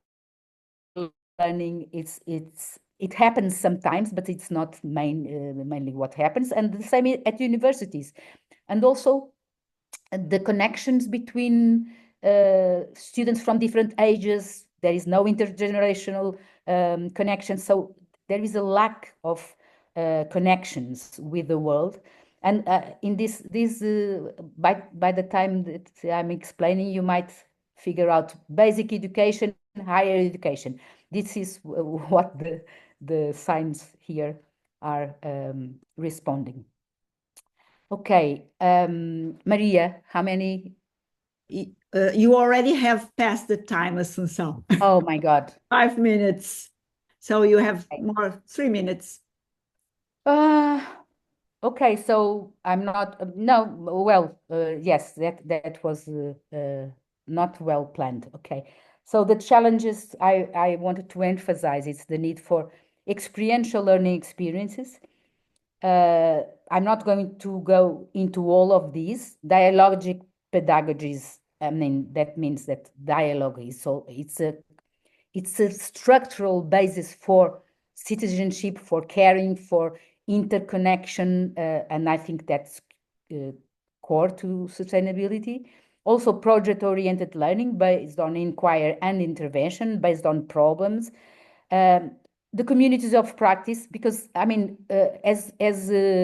learning, it happens sometimes, but it's not mainly what happens. And the same at universities. And also the connections between students from different ages. There is no intergenerational connection. So there is a lack of connections with the world. And in this by the time that I'm explaining, you might figure out basic education, higher education. This is what the signs here are responding. Okay, Maria, how many? You already have passed the time, Assunção. Oh my God. 5 minutes. So you have more 3 minutes. Okay, so I'm not, no, well, yes, that was not well planned. Okay, so the challenges I wanted to emphasize is the need for experiential learning experiences. I'm not going to go into all of these. Dialogic pedagogies, I mean, that means that dialogue is, so it's a structural basis for citizenship, for caring, for interconnection, and I think that's core to sustainability. Also, project-oriented learning based on inquiry and intervention, based on problems. The communities of practice, because I mean, as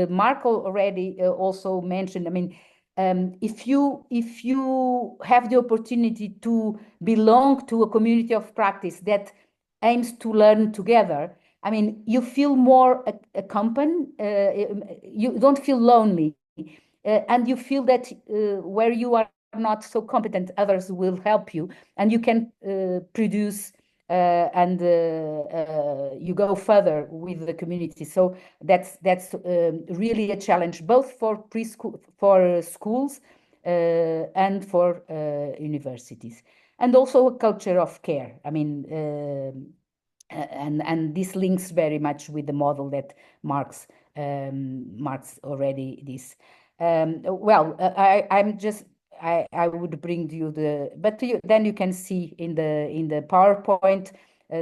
Marco already also mentioned, I mean, if you have the opportunity to belong to a community of practice that aims to learn together, I mean, you feel more accompanied. You don't feel lonely, and you feel that where you are not so competent, others will help you, and you can produce. And you go further with the community. So that's really a challenge, both for preschool, for schools, and for universities, and also a culture of care. I mean, and this links very much with the model that Marx already this. Well, I'm just I would bring you but then you can see in the PowerPoint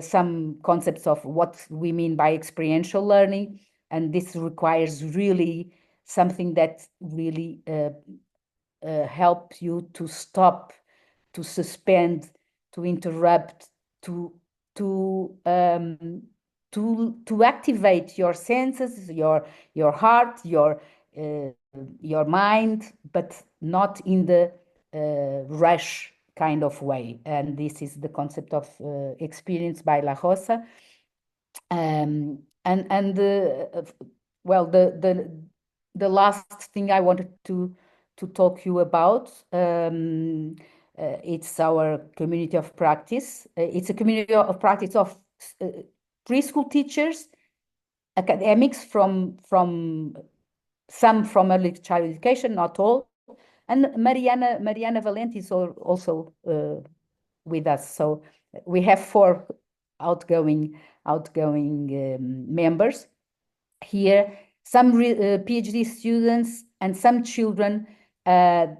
some concepts of what we mean by experiential learning, and this requires really something that really helps you to stop, to suspend, to interrupt, to activate your senses, your heart, your mind, but not in the rush kind of way. And this is the concept of experience by La Rosa. Well, the last thing I wanted to talk you about, it's our community of practice. It's a community of practice of preschool teachers, academics from some from early child education, not all, and Mariana Valente is also with us. So we have 4 outgoing members here, some PhD students and some children that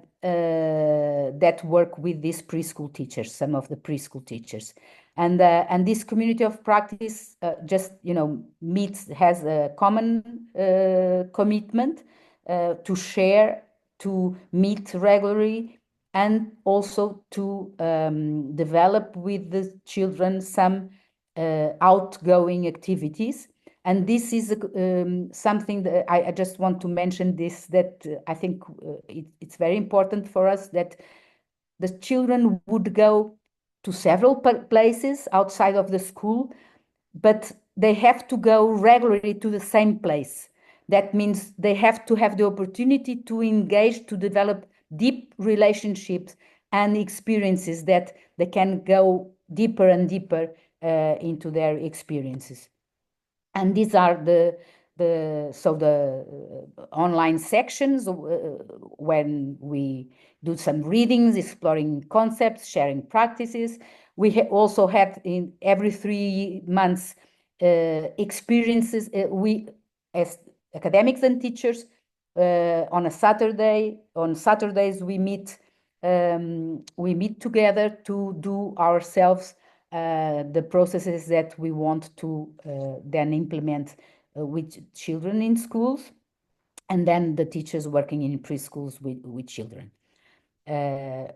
work with these preschool teachers, some of the preschool teachers. And this community of practice just, meets, has a common commitment to share, to meet regularly, and also to develop with the children some outgoing activities. And this is something that I just want to mention this, that I think it's very important for us, that the children would go to several places outside of the school, but they have to go regularly to the same place. That means they have to have the opportunity to engage, to develop deep relationships and experiences, that they can go deeper and deeper into their experiences. And these are the online sections when we do some readings, exploring concepts, sharing practices. We also have in every 3 months experiences. We, as academics and teachers, on Saturdays we meet together to do ourselves the processes that we want to then implement with children in schools, and then the teachers working in preschools with children. A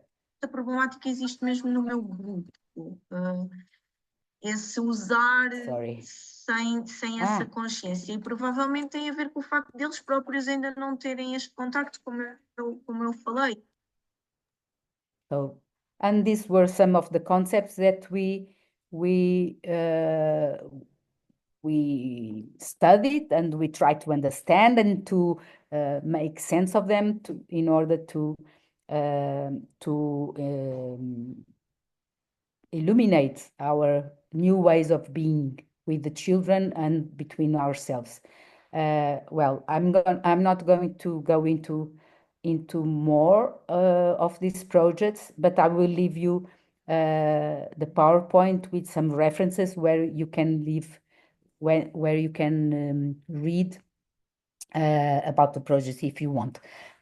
problemática existe mesmo no meu grupo. Esse usar sem essa consciência, e provavelmente tem a ver com o facto deles próprios ainda não terem este contacto, como eu falei. So, and these were some of the concepts that we studied, and we tried to understand and to make sense of them in order to illuminate our new ways of being with the children and between ourselves. Well, I'm not going to go into more of these projects, but I will leave you the PowerPoint with some references where you can read about the projects if you want.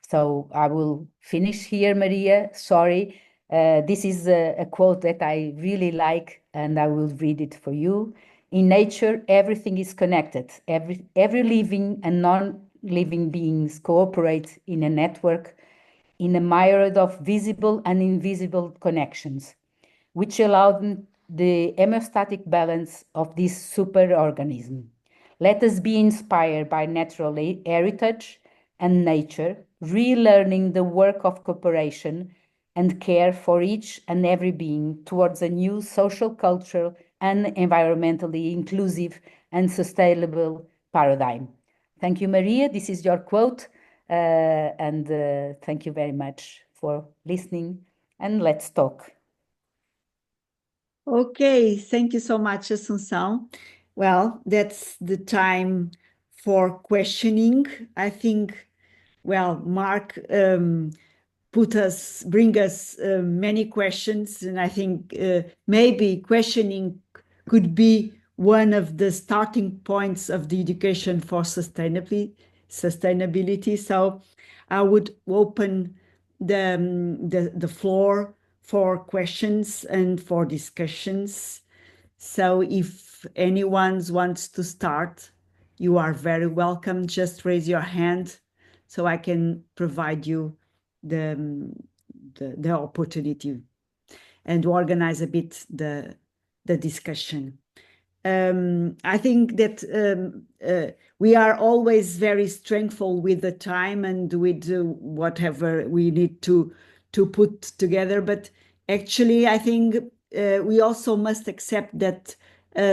So I will finish here, Maria. Sorry. This is a quote that I really like, and I will read it for you. In nature, everything is connected. Every living and non-living beings cooperate in a network, in a myriad of visible and invisible connections, which allow the homeostatic balance of this superorganism. Let us be inspired by natural heritage and nature, relearning the work of cooperation and care for each and every being towards a new social, cultural, and environmentally inclusive and sustainable paradigm. Thank you, Maria. This is your quote. And thank you very much for listening. And let's talk. Okay, thank you so much, Assunção. Well, that's the time for questioning. I think, well, Mark bring us many questions, and I think maybe questioning could be one of the starting points of the education for sustainability. So I would open the floor for questions and for discussions. So if anyone wants to start, you are very welcome. Just raise your hand so I can provide you the opportunity and organize a bit the discussion. I think that we are always very strengthful with the time and with whatever we need to put together. But actually, I think we also must accept that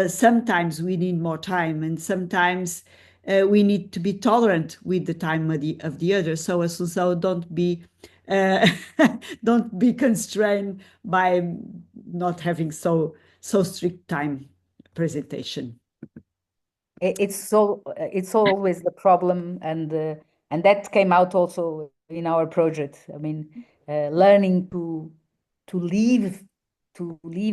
sometimes we need more time, and sometimes we need to be tolerant with the time of the other. So don't be don't be constrained by not having so strict time presentation. It's always the problem, and that came out also in our project. I mean, learning to live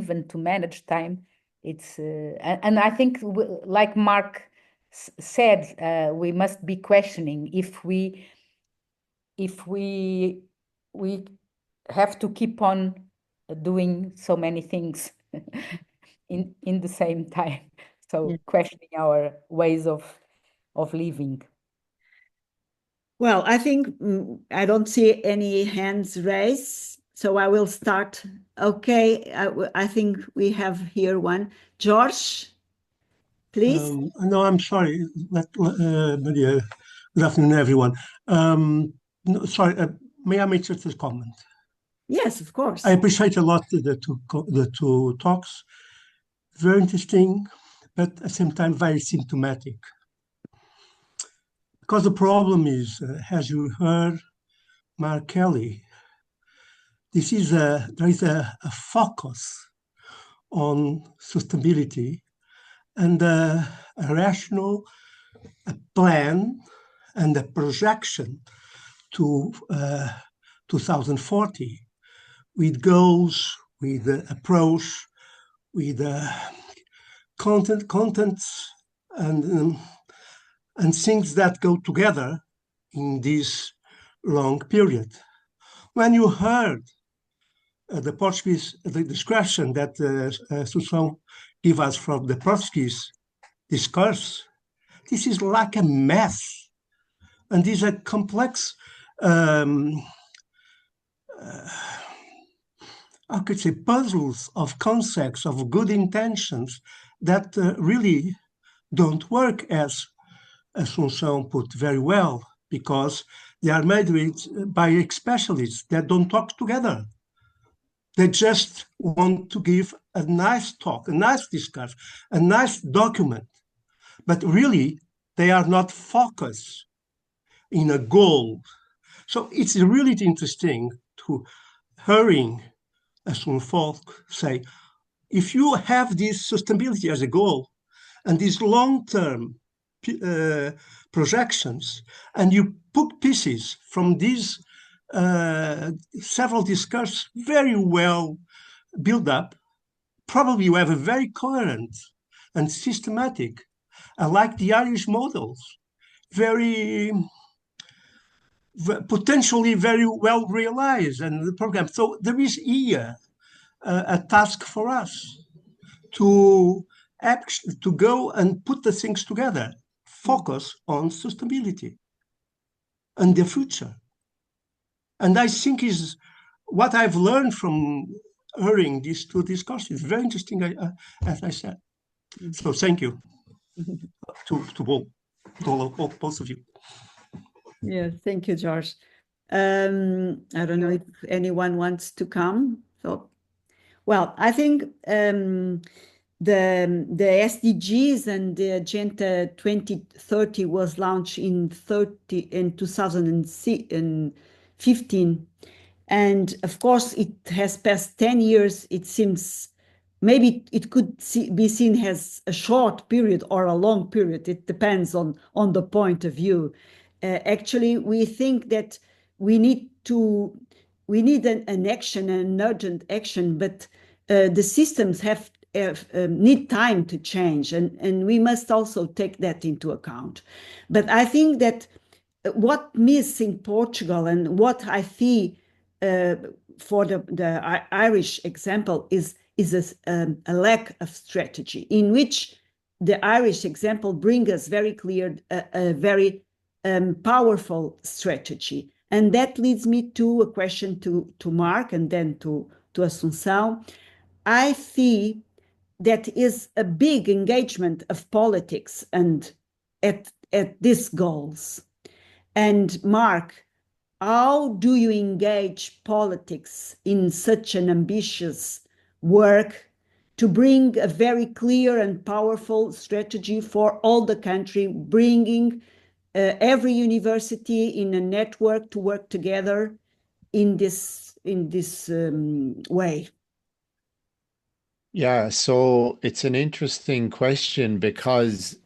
and to manage time. It's and I think like Mark said, we must be questioning if we have to keep on doing so many things in the same time. So questioning our ways of living. Well, I think I don't see any hands raised, so I will start. Okay, I think we have here one. George, please. No, I'm sorry. Maria, good afternoon, everyone. No, sorry, may I make just a comment? Yes, of course. I appreciate a lot the two talks. Very interesting, but at the same time very symptomatic. Because the problem is, as you heard, Mark Kelly, there is a focus on sustainability and a rational plan and a projection to 2040 with goals, with approach, with contents and things that go together in this long period. When you heard the Portuguese, the description that Susan gave us from the Portuguese discourse, this is like a mess, and these are complex, I could say, puzzles of concepts, of good intentions that really don't work, as Assunção put very well, because they are made by specialists that don't talk together. They just want to give a nice talk, a nice discussion, a nice document, but really they are not focused in a goal. So it's really interesting to hearing Assunção say, if you have this sustainability as a goal and these long-term projections, and you put pieces from these several discourses very well built up, probably you have a very coherent and systematic, like the Irish models, very potentially very well realized and the program. So there is here a task for us to go and put the things together, focus on sustainability and the future. And I think is what I've learned from hearing these two discussions. Very interesting, as I said. So thank you to both of you. Yeah, thank you, George. I don't know if anyone wants to come. So, well, I think the SDGs and the Agenda 2030 was launched in 2015. And of course, it has passed 10 years. It seems maybe it could be seen as a short period or a long period. It depends on the point of view. Actually, we think that we need an action, an urgent action, but the systems need time to change, and we must also take that into account. But I think that what miss in Portugal and what I see for the Irish example is a lack of strategy, in which the Irish example brings us very clear, a very powerful strategy. And that leads me to a question to Mark and then to Assunção. I see that is a big engagement of politics and at these goals. And Mark, how do you engage politics in such an ambitious work to bring a very clear and powerful strategy for all the country, bringing every university in a network to work together in this way? Yeah, so it's an interesting question because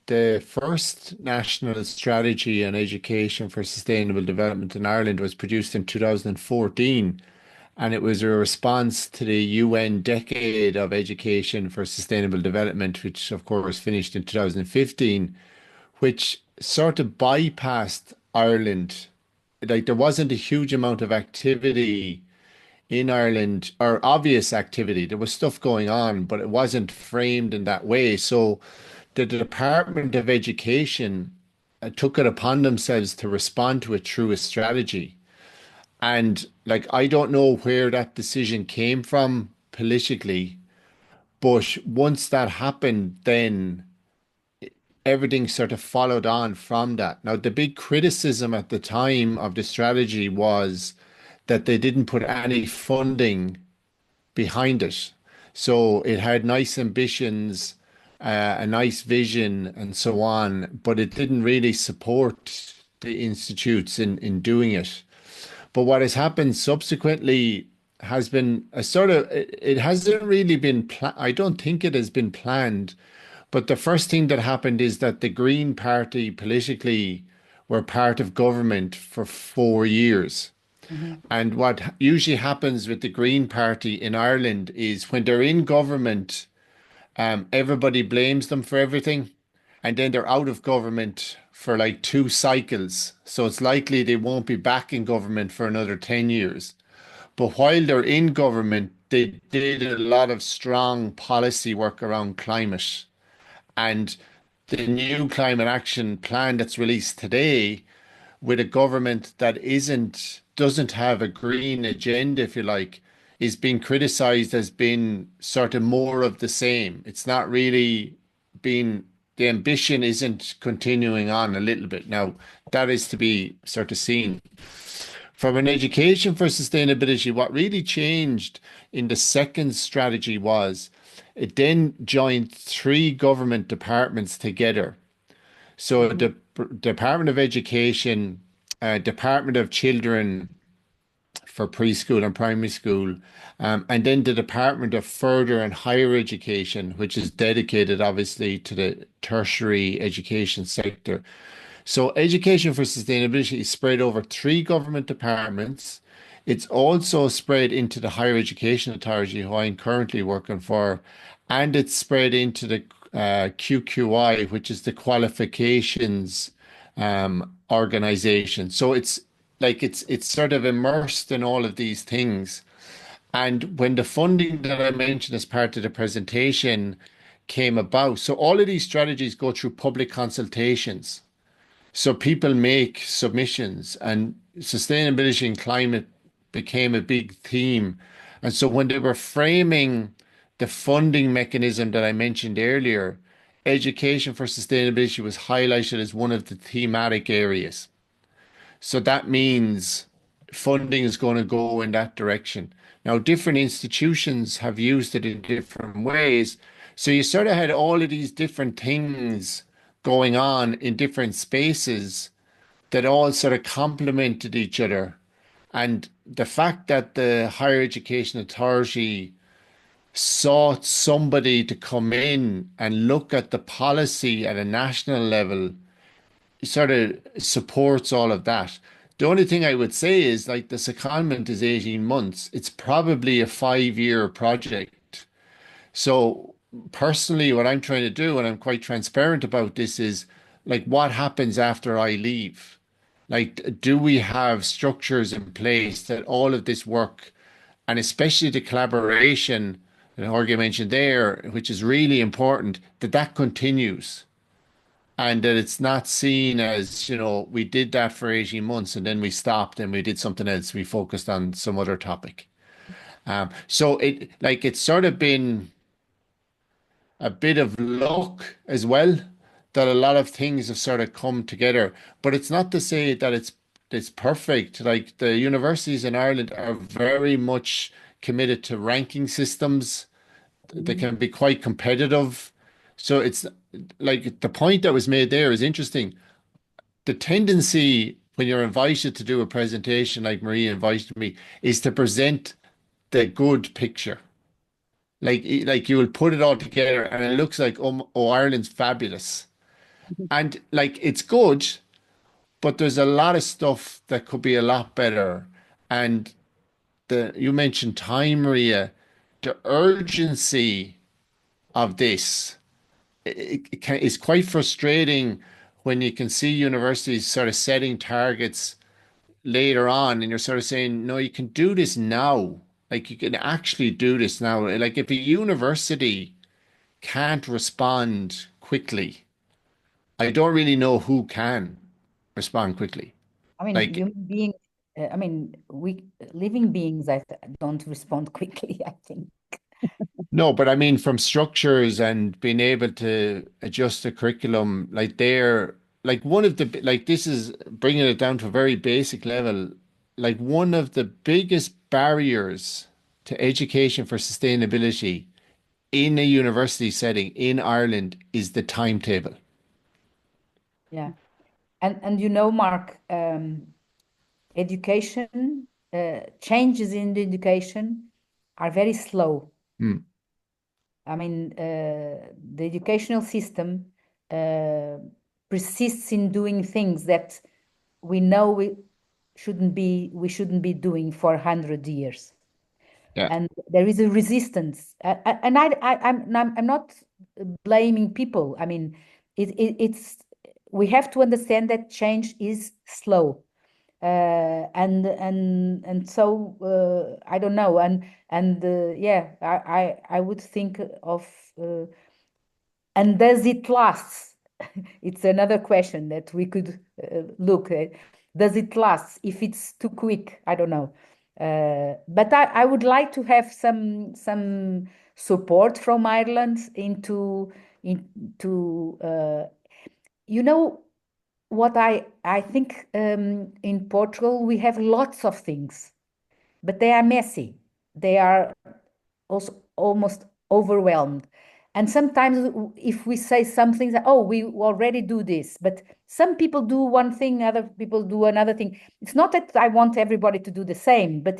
the first national strategy on education for sustainable development in Ireland was produced in 2014, and it was a response to the UN Decade of Education for Sustainable Development, which of course finished in 2015, which sort of bypassed Ireland. Like there wasn't a huge amount of activity in Ireland, or obvious activity. There was stuff going on, but it wasn't framed in that way. So the Department of Education took it upon themselves to respond to it through a strategy. And like, I don't know where that decision came from politically, but once that happened, then everything sort of followed on from that. Now, the big criticism at the time of the strategy was that they didn't put any funding behind it. So it had nice ambitions, a nice vision, and so on, but it didn't really support the institutes in doing it. But what has happened subsequently has been a sort of, it hasn't really been, I don't think it has been planned. But the first thing that happened is that the Green Party politically were part of government for 4 years. And what usually happens with the Green Party in Ireland is when they're in government, everybody blames them for everything. And then they're out of government for like 2 cycles. So it's likely they won't be back in government for another 10 years. But while they're in government, they did a lot of strong policy work around climate. And the new climate action plan that's released today, with a government that doesn't have a green agenda, if you like, is being criticized as being sort of more of the same. It's not really being, the ambition isn't continuing on a little bit. Now, that is to be sort of seen. From an education for sustainability, what really changed in the second strategy was it then joined 3 government departments together. So the Department of Education, Department of Children for preschool and primary school, and then the Department of Further and Higher Education, which is dedicated obviously to the tertiary education sector. So education for sustainability is spread over 3 government departments. It's also spread into the Higher Education Authority, who I'm currently working for, and it's spread into the QQI, which is the qualifications organization. So it's like it's sort of immersed in all of these things. And when the funding that I mentioned as part of the presentation came about, so all of these strategies go through public consultations. So people make submissions, and sustainability and climate became a big theme. And so when they were framing the funding mechanism that I mentioned earlier, education for sustainability was highlighted as one of the thematic areas. So that means funding is going to go in that direction. Now, different institutions have used it in different ways. So you sort of had all of these different things going on in different spaces that all sort of complemented each other. And the fact that the Higher Education Authority sought somebody to come in and look at the policy at a national level sort of supports all of that. The only thing I would say is like the secondment is 18 months. It's probably a 5-year project. So personally, what I'm trying to do, and I'm quite transparent about this, is like what happens after I leave. Like, do we have structures in place that all of this work, and especially the collaboration that Jorge mentioned there, which is really important, that that continues and that it's not seen as, we did that for 18 months and then we stopped and we did something else. We focused on some other topic. So it's sort of been a bit of luck as well that a lot of things have sort of come together. But it's not to say that it's perfect. Like the universities in Ireland are very much committed to ranking systems. They can be quite competitive. So it's like the point that was made there is interesting. The tendency when you're invited to do a presentation like Maria invited me is to present the good picture. Like you will put it all together and it looks like Ireland's fabulous. And like it's good, but there's a lot of stuff that could be a lot better. And you mentioned time, Maria, the urgency of this is quite frustrating when you can see universities sort of setting targets later on and you're sort of saying, no, you can do this now. Like you can actually do this now. Like if a university can't respond quickly, I don't really know who can respond quickly. I mean, Like, human beings, we living beings, don't respond quickly, I think. no, but I mean, from structures and being able to adjust the curriculum, like one of the, like this is bringing it down to a very basic level. Like one of the biggest barriers to education for sustainability in a university setting in Ireland is the timetable. Yeah. And Mark, education, changes in the education are very slow. I mean, the educational system persists in doing things that we know we shouldn't be doing for 100 years. Yeah. And there is a resistance. And I'm not blaming people. I mean, we have to understand that change is slow. And so I don't know, yeah, I would think of and does it last? It's another question that we could look at. Does it last? If it's too quick, I don't know. But I would like to have some support from Ireland into what I think in Portugal we have lots of things, but they are messy. They are also almost overwhelmed. And sometimes if we say something, oh, we already do this, but some people do one thing, other people do another thing. It's not that I want everybody to do the same, but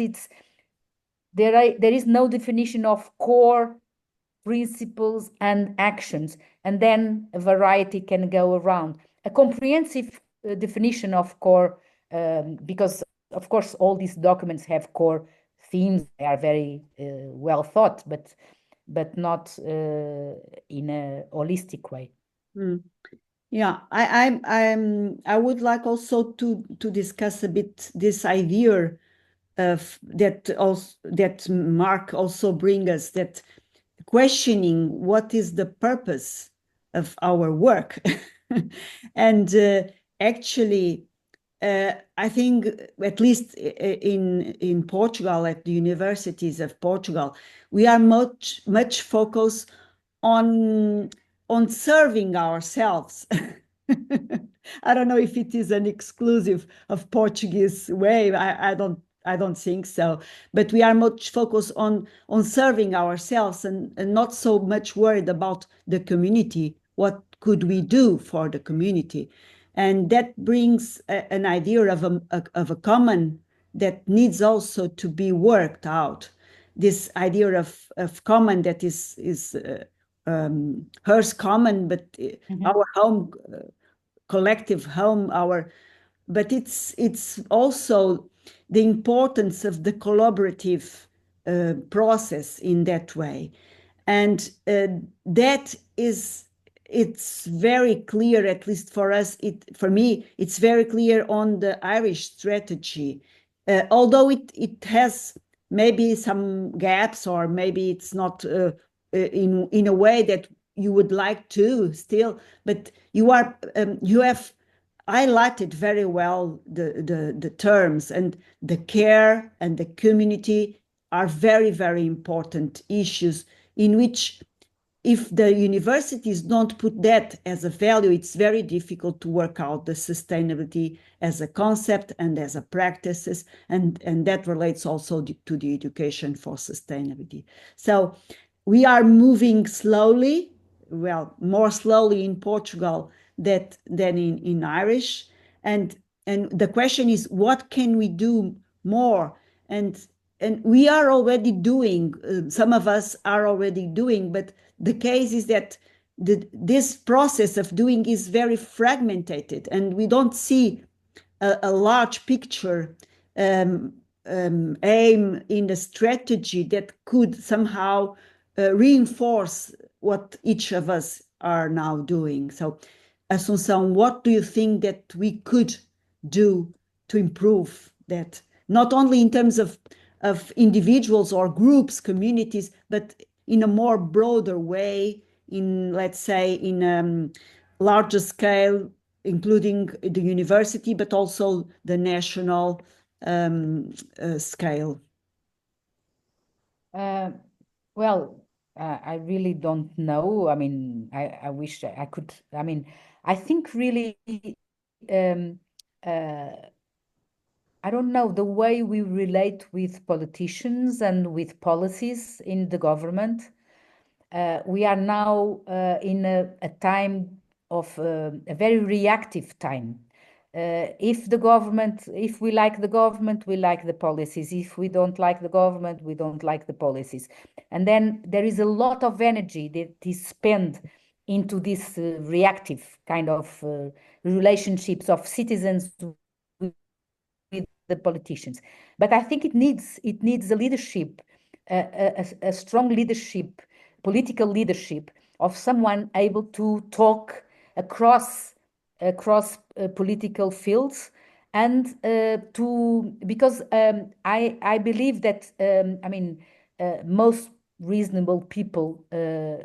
there is no definition of core principles and actions, and then a variety can go around. A comprehensive definition of core, because of course all these documents have core themes. They are very well thought, but not in a holistic way. Yeah, I would like also to discuss a bit this idea of that Mark also bring us, that questioning what is the purpose of our work. And actually, I think at least in Portugal, at the universities of Portugal, we are much focused on serving ourselves. I don't know if it is an exclusive of Portuguese way. I don't think so. But we are much focused on serving ourselves and not so much worried about the community. What could we do for the community? And that brings an idea of a common that needs also to be worked out. This idea of common that is hers common, but our home, collective home, but it's also the importance of the collaborative process in that way. And that is it's very clear, at least for us, for me, it's very clear on the Irish strategy. Although it has maybe some gaps, or maybe it's not in a way that you would like to still, but you have highlighted very well the terms, and the care and the community are very, very important issues in which, if the universities don't put that as a value, it's very difficult to work out the sustainability as a concept and as a practices, and that relates also to the education for sustainability. So we are moving slowly, well, more slowly in Portugal than in Irish, and the question is, what can we do more? And we are already doing, some of us are already doing, but the case is that this process of doing is very fragmented, and we don't see a large picture aim in the strategy that could somehow reinforce what each of us are now doing. So, Assunção, what do you think that we could do to improve that? Not only in terms of individuals or groups, communities, but in a more broader way, in, let's say, in larger scale, including the university, but also the national scale. Well, I really don't know. I mean, I wish I could. I mean, I think really, I don't know, the way we relate with politicians and with policies in the government. We are now in a time of a very reactive time. If we like the government, we like the policies. If we don't like the government, we don't like the policies. And then there is a lot of energy that is spent into this reactive kind of relationships of citizens with the politicians. But I think it needs a leadership, a strong leadership, political leadership, of someone able to talk across political fields, and because I believe that most reasonable people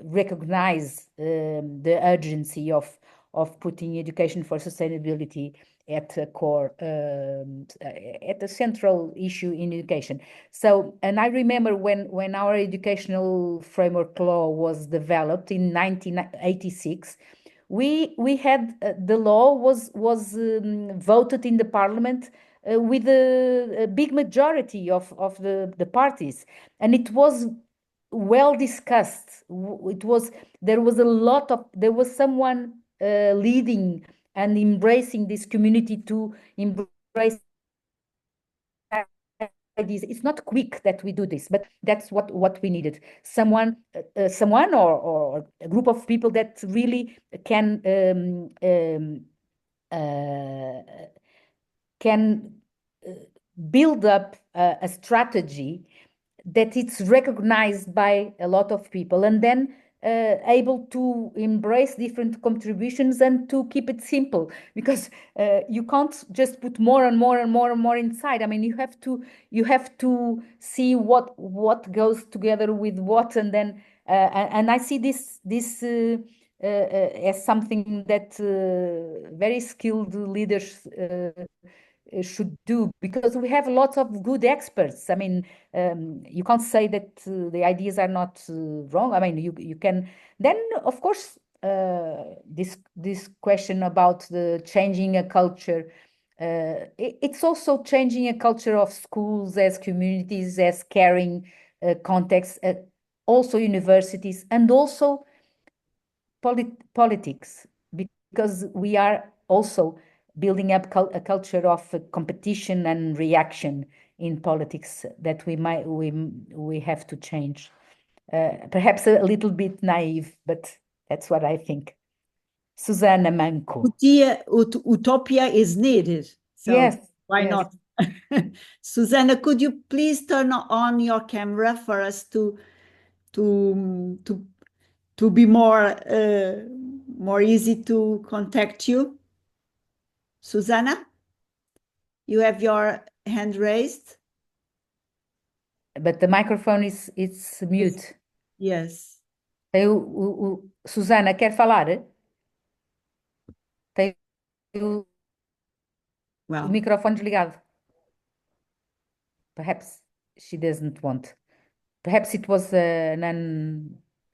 recognize the urgency of putting education for sustainability at the core, at the central issue in education. So, and I remember when our educational framework law was developed in 1986, we had the law was voted in the parliament with a big majority of the parties, and it was well discussed. There was someone leading and embracing this community to embrace ideas. It's not quick that we do this, but that's what we needed. Someone or a group of people that really can build up a strategy that it's recognized by a lot of people, and then able to embrace different contributions and to keep it simple, because you can't just put more and more and more and more inside. I mean, you have to see what goes together with what, and then and I see this as something that very skilled leaders should do, because we have lots of good experts. I mean, you can't say that the ideas are not wrong. I mean, you can. Then, of course, this question about the changing a culture, it's also changing a culture of schools as communities, as caring contexts, also universities, and also politics, because we are also building up a culture of competition and reaction in politics that we have to change. Perhaps a little bit naive, but that's what I think. Susana Manco. Utopia is needed. So yes. Why yes. not? Susana, could you please turn on your camera for us to to be more easy to contact you. Susanna, you have your hand raised. But the microphone is mute. Yes. Susana, quer falar? Tem o microfone desligado. Perhaps she doesn't want. Perhaps it was a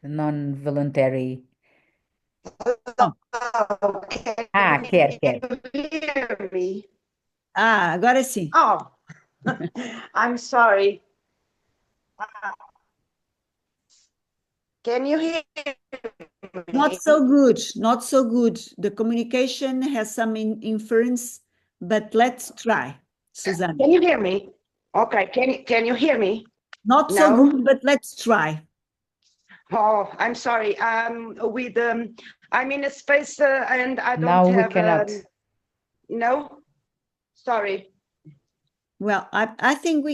non-voluntary. Oh. Quer. Hear me? Agora sim. Oh, I'm sorry. Can you hear me? Not so good, not so good. The communication has some inference, but let's try, Susanna. Can you hear me? Okay, can you hear me? Not so good, but let's try. Oh, I'm sorry. I'm in a space and I don't now have. We cannot. No, sorry. Well, I think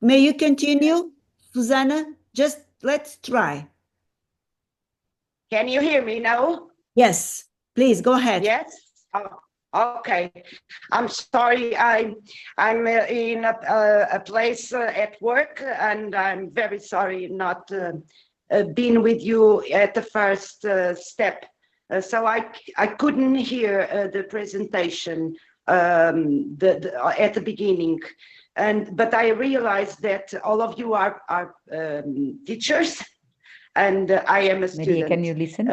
may you continue, Susanna? Just let's try. Can you hear me now? Yes, please go ahead. Yes. Oh, okay. I'm sorry. I'm in a place at work, and I'm very sorry not being with you at the first step. So I couldn't hear the presentation at the beginning, but I realized that all of you are teachers, and I am a student. Maria, can you listen?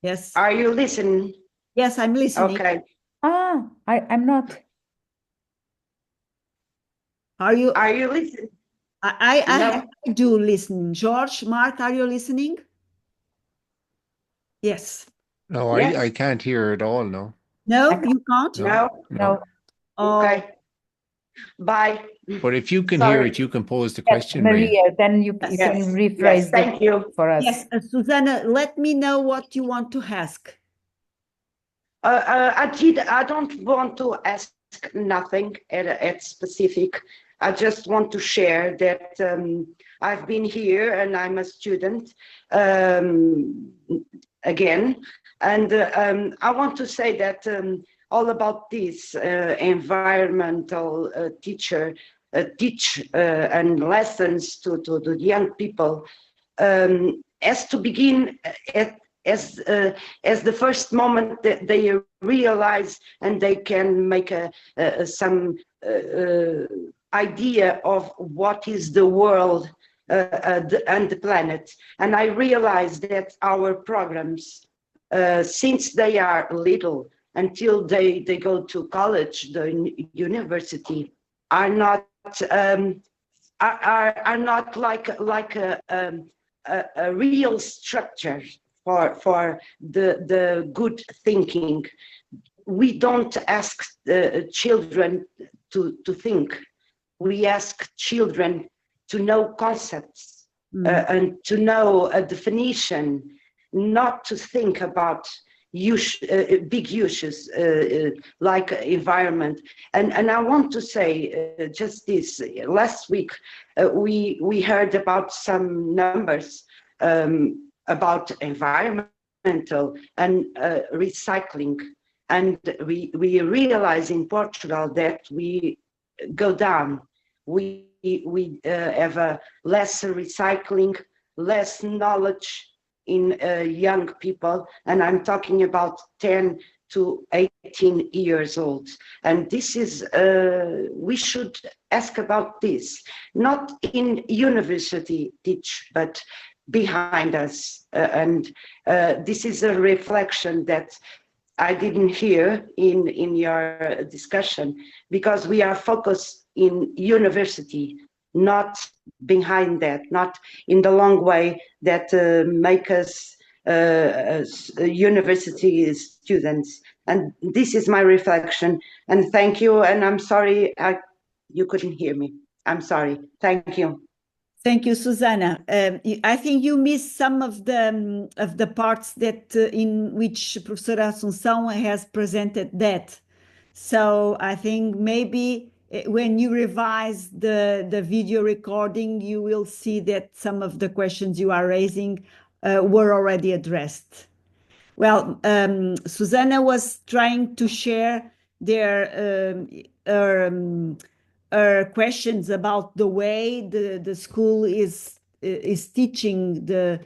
Yes. Are you listening? Yes, I'm listening. Okay. I'm not. Are you listening? I do listen. George, Mark, are you listening? Yes. No, Yes. I can't hear at all, no. No, you can't? No. Okay. Bye. But if you can Sorry. hear it, you can pose the question, Maria, then you Yes. can rephrase Yes, thank you. for us. Yes, Susanna, let me know what you want to ask. I don't want to ask nothing at specific. I just want to share that I've been here and I'm a student again. And I want to say that all about this environmental teach and lessons to the young people has to begin as the first moment that they realize and they can make some idea of what is the world and the planet. And I realize that our programs, since they are little until they go to college, the university, are not like a real structure for the good thinking. We don't ask children to think. We ask children to know concepts and to know a definition, not to think about big issues like environment. And I want to say just this. Last week we heard about some numbers about environmental and recycling, and we realize in Portugal that we go down. We have a less recycling, less knowledge in young people, and I'm talking about 10 to 18 years old. And this is, we should ask about this, not in university teach, but behind us. And this is a reflection that I didn't hear in your discussion, because we are focused in university, not behind that, not in the long way that make us university students. And this is my reflection. And thank you. And I'm sorry you couldn't hear me. I'm sorry. Thank you. Thank you, Susanna. I think you missed some of the parts that in which Professor Assunção has presented that. So I think maybe when you revise the video recording, you will see that some of the questions you are raising were already addressed. Well, Susanna was trying to share her questions about the way the school is teaching the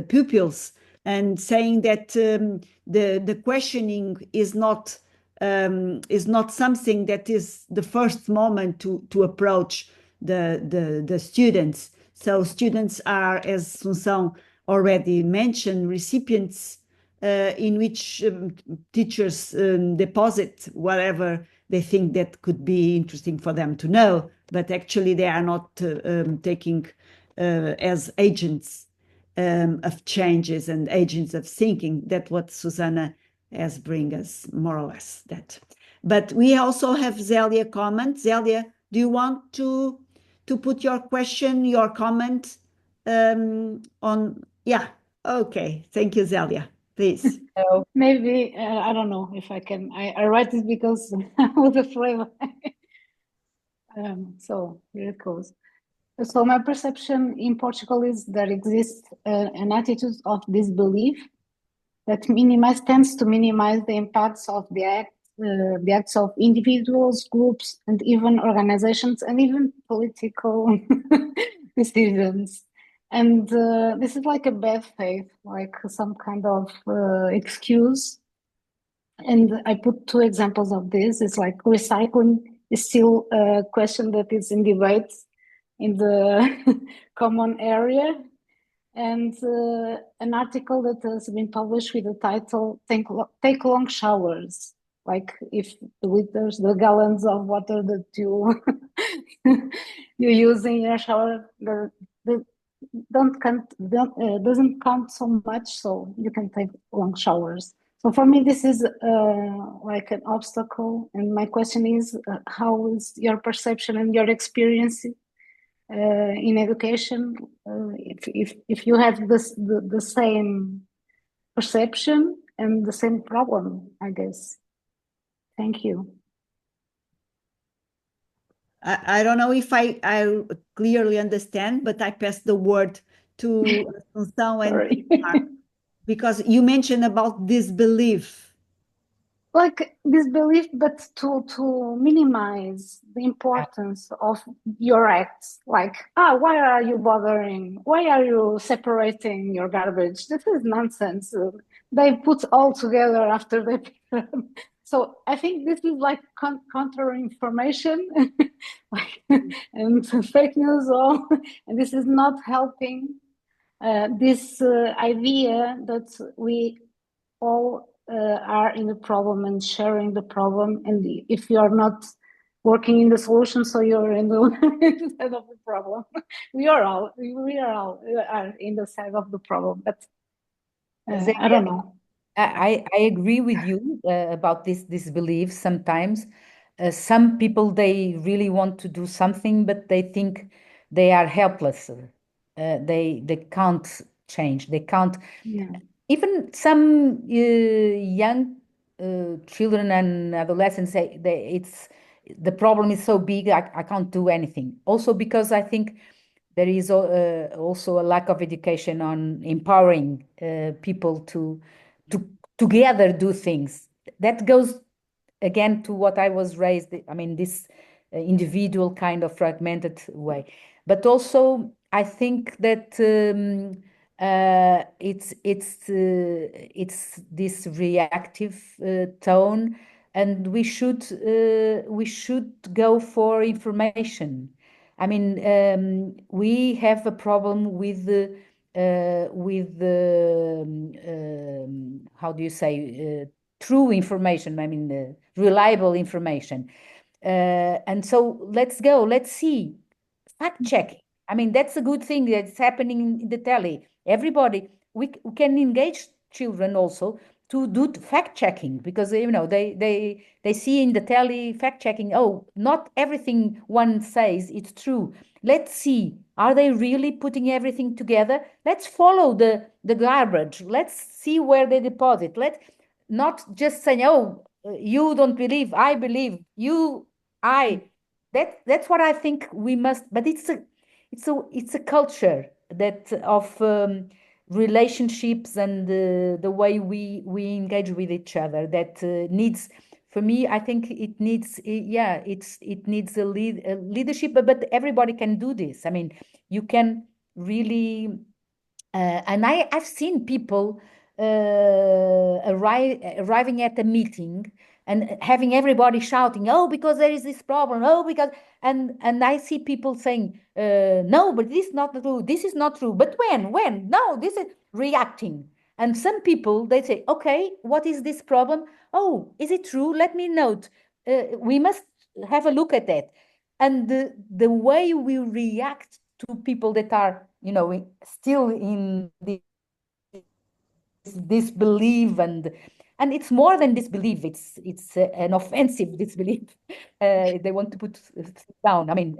pupils, and saying that the questioning is not something that is the first moment to approach the students. So students are, as Sunção already mentioned, recipients in which teachers deposit whatever they think that could be interesting for them to know, but actually they are not taking as agents of changes and agents of thinking. That's what Susanna has bring us, more or less that. But we also have Zelia comment. Zelia, do you want to put your question, your comment on? Yeah, okay. Thank you, Zelia. Please. Maybe, I don't know if I can. I write it because I was afraid. So here it goes. So my perception in Portugal is there exists an attitude of disbelief that tends to minimize the impacts of the acts of individuals, groups, and even organizations, and even political decisions. And this is like a bad faith, like some kind of excuse. And I put two examples of this. It's like recycling is still a question that is in debate in the common area. And an article that has been published with the title, Take Long Showers. Like if the liters, the gallons of water that you use in your shower doesn't count so much, so you can take long showers. So for me, this is like an obstacle. And my question is, how is your perception and your experience in education? If you have the same perception and the same problem, I guess. Thank you. I don't know if I clearly understand, but I pass the word to Sunção and Pilar, because you mentioned about disbelief. Like disbelief, but to minimize the importance of your acts. Like, why are you bothering? Why are you separating your garbage? This is nonsense. They put all together after they pick them. So I think this is like counter information and fake news, and this is not helping this idea that we all are in the problem and sharing the problem. And if you are not working in the solution, so you're in the side of the problem. We are all in the side of the problem, but I don't know. I agree with you about this belief. Sometimes some people, they really want to do something, but they think they are helpless. They can't change. They can't. Yeah. Even some young children and adolescents say the problem is so big, I can't do anything. Also because I think there is also a lack of education on empowering people to together do things. That goes again to what I was raised. I mean, this individual kind of fragmented way. But also, I think that it's this reactive tone, and we should go for information. I mean, we have a problem with how do you say, true information. I mean, reliable information. And so let's go. Let's see. Fact checking. I mean, that's a good thing that's happening in the telly. Everybody, we can engage children also to do fact checking, because they see in the telly fact checking. Oh, not everything one says it's true. Let's see, are they really putting everything together? Let's follow the garbage. Let's see where they deposit. Let's not just say, oh, you don't believe, I believe. that's what I think we must, but it's a culture that of relationships and the way we engage with each other that needs, for me, I think it needs, yeah, it needs a leadership, but everybody can do this. I mean, you can really, and I've seen people arriving at a meeting and having everybody shouting, "Oh, because there is this problem! Oh, because," and I see people saying, "No, but this is not true. This is not true. But when? No, this is reacting." And some people, they say, "Okay, what is this problem? Oh, is it true? Let me note. We must have a look at that." And the way we react to people that are, still in this disbelief, and it's more than disbelief, it's an offensive disbelief. They want to put down, I mean,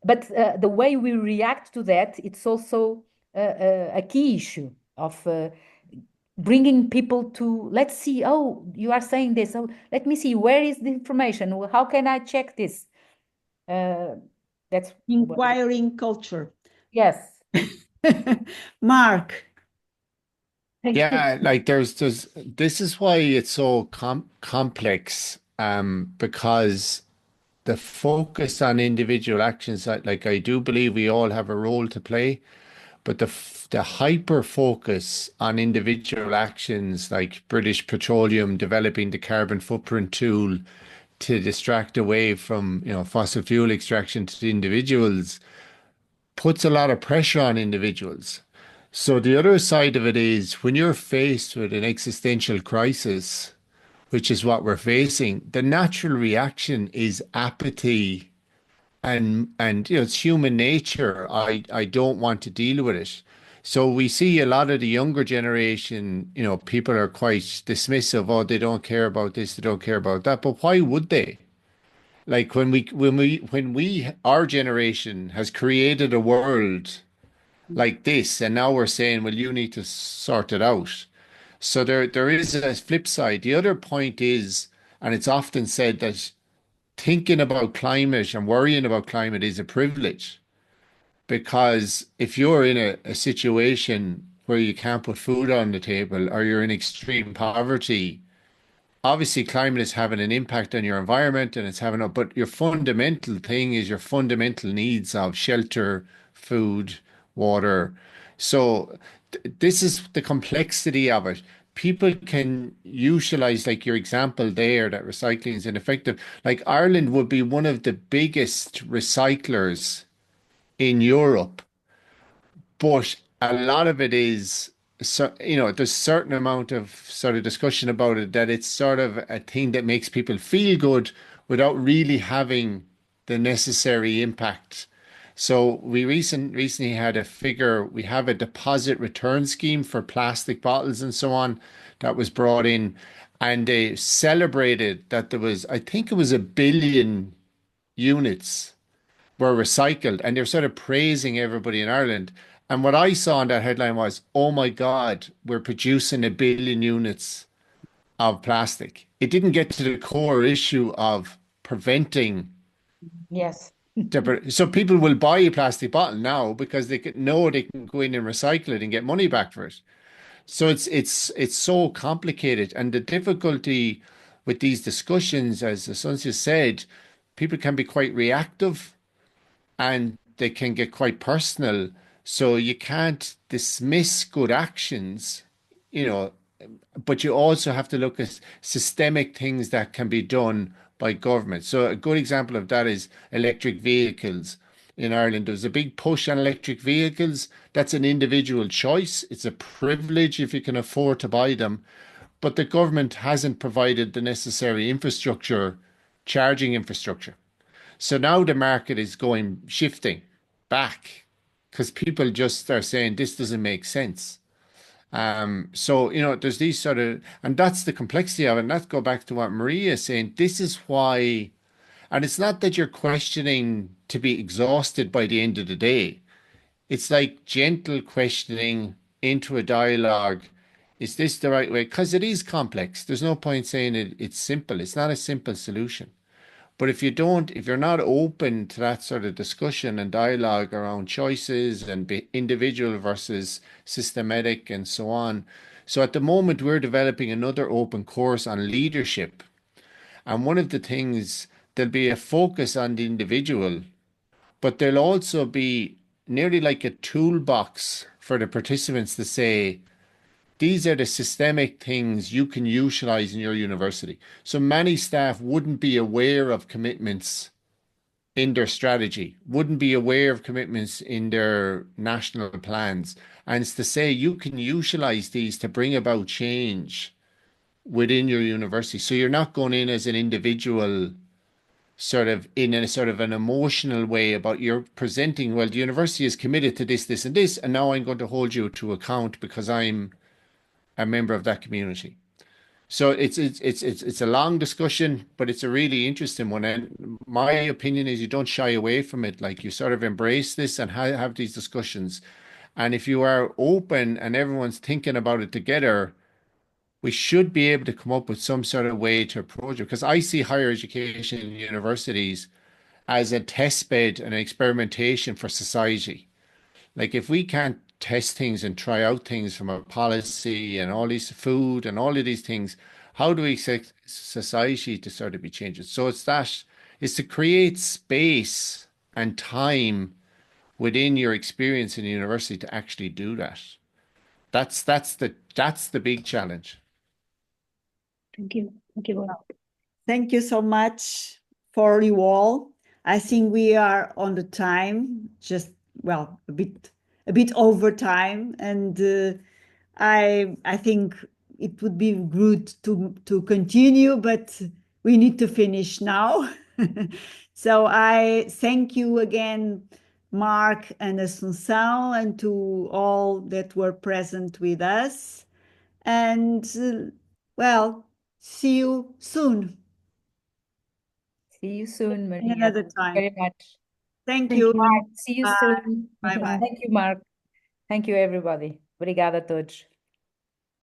but the way we react to that, it's also a key issue of bringing people to, let's see, oh, you are saying this, oh, let me see, where is the information, how can I check this? That's inquiring culture. Yes. Mark. Yeah, like this is why it's so complex, because the focus on individual actions, like I do believe we all have a role to play, but the hyper focus on individual actions, like British Petroleum developing the carbon footprint tool to distract away from, fossil fuel extraction to the individuals, puts a lot of pressure on individuals. So the other side of it is when you're faced with an existential crisis, which is what we're facing, the natural reaction is apathy, and it's human nature. I don't want to deal with it. So we see a lot of the younger generation, people are quite dismissive. Oh, they don't care about this, they don't care about that. But why would they? Like our generation has created a world like this, and now we're saying, well, you need to sort it out. So there is a flip side. The other point is, and it's often said that thinking about climate and worrying about climate is a privilege, because if you're in a situation where you can't put food on the table or you're in extreme poverty, obviously climate is having an impact on your environment and it's having but your fundamental thing is your fundamental needs of shelter, food, water. So this is the complexity of it. People can utilize, like your example there, that recycling is ineffective. Like Ireland would be one of the biggest recyclers in Europe, but a lot of it is, so there's a certain amount of sort of discussion about it, that it's sort of a thing that makes people feel good without really having the necessary impact. So we recently had a figure. We have a deposit return scheme for plastic bottles and so on that was brought in, and they celebrated that there was, I think it was 1 billion units were recycled, and they're sort of praising everybody in Ireland. And what I saw in that headline was, oh my God, we're producing 1 billion units of plastic. It didn't get to the core issue of preventing. Yes. So people will buy a plastic bottle now because they know they can go in and recycle it and get money back for it. So it's so complicated, and the difficulty with these discussions, as Asuncia said, people can be quite reactive and they can get quite personal. So you can't dismiss good actions, you know, but you also have to look at systemic things that can be done by government. So a good example of that is electric vehicles. In Ireland, there's a big push on electric vehicles. That's an individual choice. It's a privilege if you can afford to buy them. But the government hasn't provided the necessary infrastructure, charging infrastructure. So now the market is shifting back because people just are saying this doesn't make sense. So, there's these sort of, and that's the complexity of it. And let's go back to what Maria is saying. This is why, and it's not that you're questioning to be exhausted by the end of the day. It's like gentle questioning into a dialogue. Is this the right way? Because it is complex. There's no point saying it's simple. It's not a simple solution. But if you're not open to that sort of discussion and dialogue around choices and individual versus systematic and so on. So at the moment, we're developing another open course on leadership. And one of the things, there'll be a focus on the individual, but there'll also be nearly like a toolbox for the participants to say, these are the systemic things you can utilize in your university. So many staff wouldn't be aware of commitments in their strategy, wouldn't be aware of commitments in their national plans. And it's to say you can utilize these to bring about change within your university. So you're not going in as an individual sort of in a sort of an emotional way about you're presenting, well, the university is committed to this, this, and this, and now I'm going to hold you to account because I'm a member of that community. So it's a long discussion, but it's a really interesting one. And my opinion is you don't shy away from it. Like you sort of embrace this and have these discussions. And if you are open and everyone's thinking about it together, we should be able to come up with some sort of way to approach it. Because I see higher education in universities as a test bed and experimentation for society. Like if we can't test things and try out things from a policy and all these food and all of these things, how do we expect society to sort of be changing? So it's to create space and time within your experience in the university to actually do that. That's the big challenge. Thank you. Thank you. Thank you so much for you all. I think we are on the time, just well, a bit over time, and I think it would be good to continue, but we need to finish now. So I thank you again, Mark and Assunção, and to all that were present with us. And well, see you soon. See you soon, Maria. Another time. Very much. Thank you. See you Bye. soon. Bye-bye. Thank you, Mark. Thank you, everybody. Obrigada a todos.